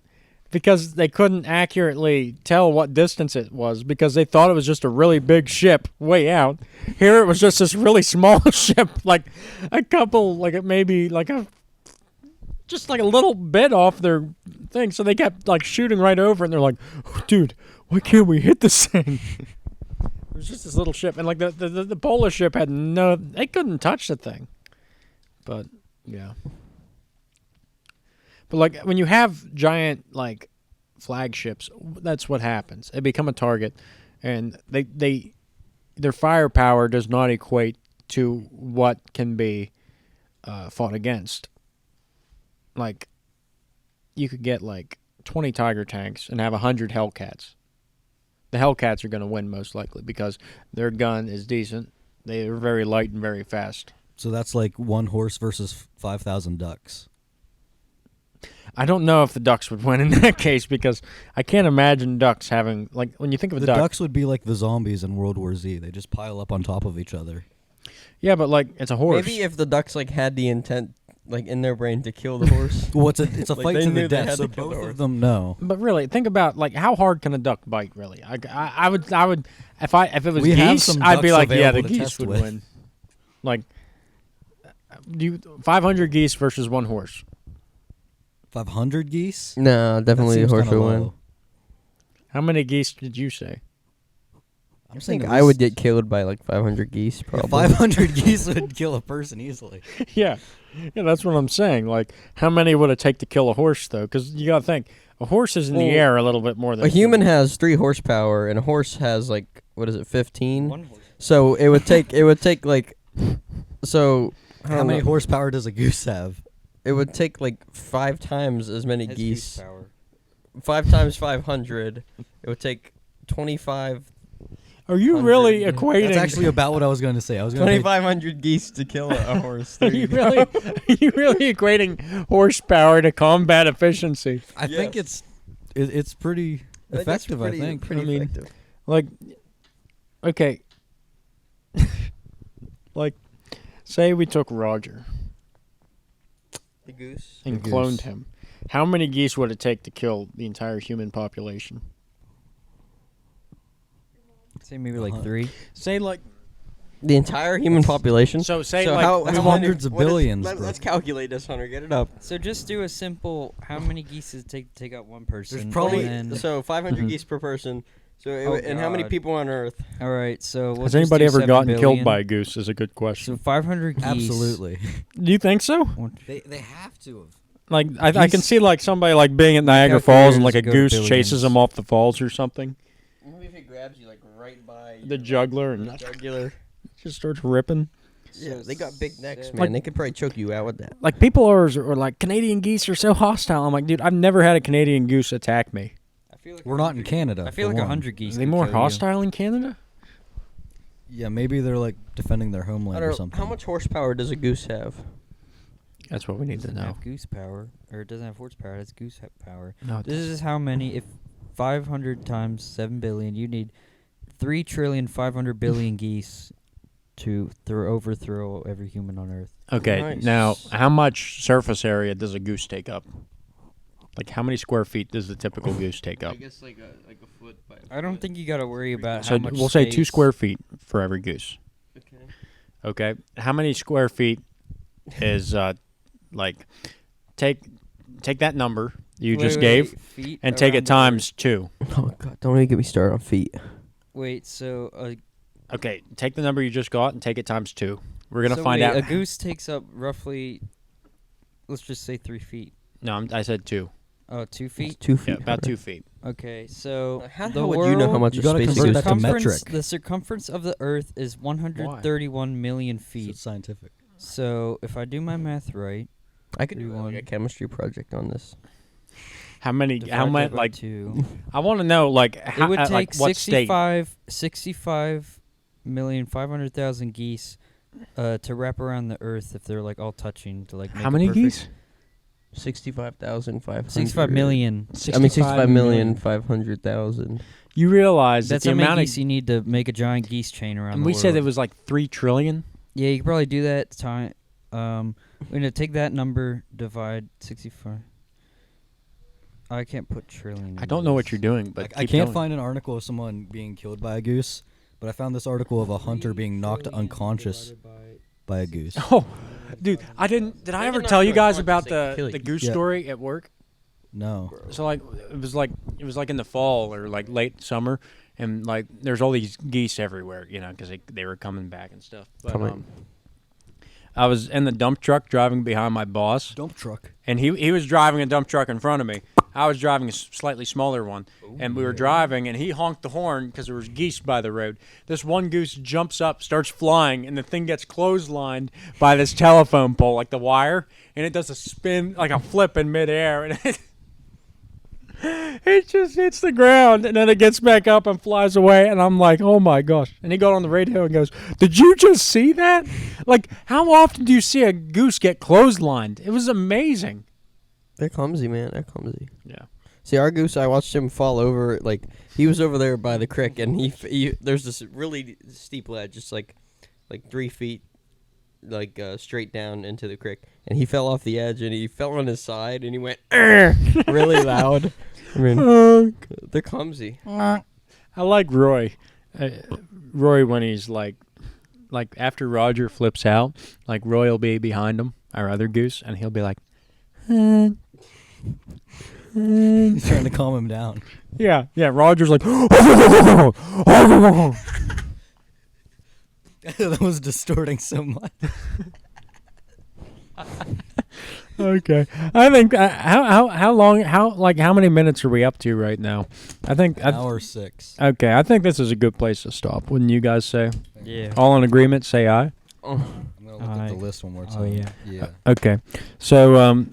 because they couldn't accurately tell what distance it was because they thought it was just a really big ship way out. Here it was just this really small ship, like a couple, like it maybe like just like a little bit off their thing. So they kept like shooting right over it, and they're like, oh, dude, why can't we hit this thing? It was just this little ship, and like the Polish ship had they couldn't touch the thing. But yeah. But like when you have giant like flagships, that's what happens. They become a target, and their firepower does not equate to what can be fought against. Like you could get like 20 Tiger tanks and have 100 Hellcats. The Hellcats are going to win most likely because their gun is decent. They are very light and very fast. So that's like one horse versus 5,000 ducks. I don't know if the ducks would win in that case because I can't imagine ducks having, like, when you think of a The duck. ducks would be like the zombies in World War Z. They just pile up on top of each other. Yeah, but, like, it's a horse. Maybe if the ducks like had the intent like in their brain to kill the horse. Well, it's a Like, fight they to knew the they death, had so to kill the both horse. of them know. But really, think about, like, how hard can a duck bite, really? I would, if it was We have geese, some I'd be ducks like, yeah, the available to geese test would with. win. Like, 500 geese versus one horse. 500 geese? No, definitely the That seems horse kinda would win. low. How many geese did you say? I'm I saying think at I would least- get killed by like 500 geese probably. 500 geese would kill a person easily. Yeah, that's what I'm saying. Like, how many would it take to kill a horse, though? Because you got to think, a horse is in the Well, air a little bit more than A human has 3 horsepower and a horse has like what is it, 15? One horse. So it would take like so I How don't many know. horsepower does a goose have? It would take like 5 times as many Has geese. goose power. 5 times 500. It would take 25 Are you really 100. equating? That's actually about what I was going to say. I was going to 2,500 geese to kill a horse. Are There you go. really? Are you really equating horsepower to combat efficiency? I think Yes. it's pretty I think it's effective, pretty- I think. Pretty I mean, effective. Like, okay. Like, say we took Roger The goose. and The cloned goose. him. How many geese would it take to kill the entire human population? Say maybe like Uh-huh. 3. Say like The entire human population. so. Say So like how that's many- hundreds of what is- billions, bro. Let's calculate this, Hunter. Get it up. So just do a simple. How many geese does it take to take out one person? probably- and then, So 500 Mhm. geese per person. So Oh, and how many God. people on Earth? all right. So we'll has just anybody do ever 7 gotten killed billion. by a goose? Is a good question. So 500 geese. Absolutely. Do you think so? They have to have. Like I can Geese- see like somebody like being at Niagara calculators Falls and like a go to goose billions. chases them off the falls or something. Maybe if it grabs you like right by The jugular and jugular. just starts ripping. Yeah, they got big necks, seven- man. They could probably choke you out with that. Like people are like Canadian geese are so hostile. I'm like, dude, I've never had a Canadian goose attack me. I feel like We're not in Canada. I feel for like one. 100 geese. Are they could more kill you. hostile in Canada? Yeah, maybe they're like defending their homeland or something. How much horsepower does a goose have? That's what we need It to doesn't know. have goose power, or it doesn't have horsepower. It's goose power. No, This is how many. If 500 times 7 billion, you need 3,500,000,000,000 geese to overthrow every human on Earth. okay. Nice. Now, how much surface area does a goose take up? Like, how many square feet does the typical goose take up? guess like a foot by. I don't think you got to worry about So how much. we'll say 2 space- square feet for every goose. Okay. Okay. How many square feet is like take that number you Wait, just wait, gave wait, feet and take around it the Earth. times 2. Oh God! Don't even get me started on feet. Wait, so Okay, take the number you just got and take it times 2. We're gonna so find wait, out. A goose takes up roughly, let's just say 3 feet. No, I said 2. Oh, 2 feet. 2 Yeah, feet. about 2 feet. Okay, so How the the hell would you know how world- much You a gotta space convert goose that to is? metric. The circumference of the Earth is 131 million So feet. it's scientific. So if I do my math right, I could do like a 31. chemistry project on this. How many? How divided many? by Like, 2, I want to know, like, it how, would take like, what state? 65,500,000 geese to wrap around the Earth if they're like all touching to like. Make How a many perfect- geese? 65,500. 65 million. I mean, 65,500,000. You realize That's that how the many amount of geese you need to make a giant geese chain around and the we world. said it was like 3 trillion. Yeah, you could probably do that time. We're gonna take that number, divide 65. I can't put trillion. I don't know what you're doing, but I keep can't going. find an article of someone being killed by a goose, but I found this article of a hunter being knocked unconscious by a goose. Oh, dude, I didn't. Did I ever tell you guys about the goose Yeah. story at work? No. So like it was like in the fall or like late summer, and like there's all these geese everywhere, you know, because they were coming back and stuff. But I was in the dump truck driving behind my boss, Dump truck. and he was driving a dump truck in front of me. I was driving a slightly smaller one, and we were driving, and he honked the horn because there was geese by the road. This one goose jumps up, starts flying, and the thing gets clotheslined by this telephone pole, like the wire, and it does a spin, like a flip in midair, and it just hits the ground, and then it gets back up and flies away, and I'm like, oh my gosh. And he got on the radio and goes, did you just see that? Like, how often do you see a goose get clotheslined? It was amazing. They're clumsy, man. They're clumsy. Yeah. See, our goose, I watched him fall over. Like, he was over there by the creek, and he there's this really steep ledge, just like 3 feet, like straight down into the creek. And he fell off the edge, and he fell on his side, and he went really loud. I mean, they're clumsy. I like Roy. Roy when he's like after Roger flips out, like Roy will be behind him, our other goose, and he'll be like, He's trying to calm him down. yeah. Roger's like, That was distorting so much. okay. I think how long how many minutes are we up to right now? I think Hour 6. okay. I think this is a good place to stop. Wouldn't you guys say? Yeah. All in agreement? Say aye. Oh, I'm gonna look at the list one more time. Oh, yeah. Yeah. Okay. So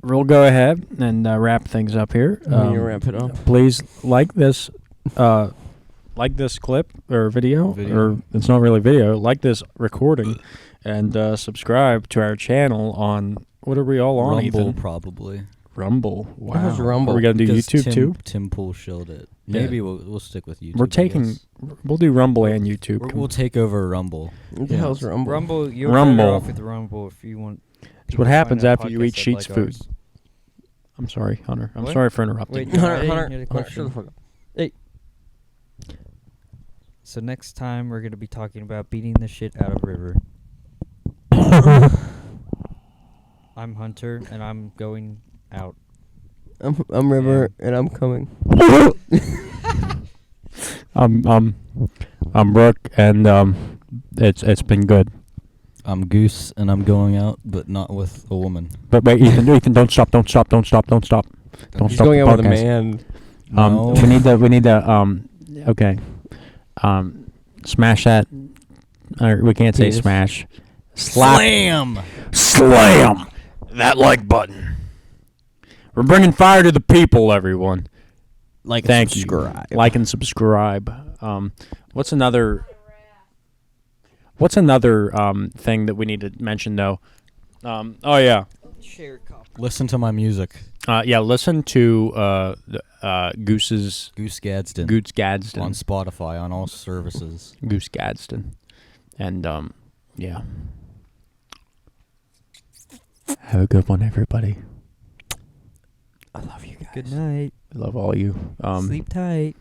we'll go ahead and wrap things up here. you wrap it up. Please like this clip or video, or it's not really video. Like this recording, and subscribe to our channel on what are we all on? Rumble, Ethan? probably. Rumble. Wow. How's Rumble? Are we gonna do Because YouTube too? Tim Pool shilled it. Yeah. Maybe we'll stick with YouTube. We're I taking. guess. We'll do Rumble and YouTube. We'll take over Rumble. What the hell's Rumble? Rumble, you're Rumble. better off with Rumble if you want. It's what people to happens find a after you eat podcast Sheets like food. ours. I'm sorry, Hunter. I'm What? sorry for interrupting. Wait, Hunter, I didn't Hunter, hear the Hunter, shut the question. fuck up. So next time we're gonna be talking about beating the shit out of River. I'm Hunter, and I'm going out. I'm River, and I'm coming. I'm Brooke, and it's been good. I'm Goose, and I'm going out, but not with a woman. But wait, Ethan, don't stop. Don't stop He's the going out with a podcast. man. No. We need to okay. Smash that. Or we can't say Penis. smash. Slap. Slam! Slam that like button. We're bringing fire to the people, everyone. Thank you. Like and subscribe. What's another thing that we need to mention though? Oh yeah. Share copy. Listen to my music. Yeah, listen to Goose's Goose Gadsden. Goose Gadsden. On Spotify, on all services. Goose Gadsden. And yeah. Have a good one, everybody. I love you guys. Good night. I love all you. Sleep tight.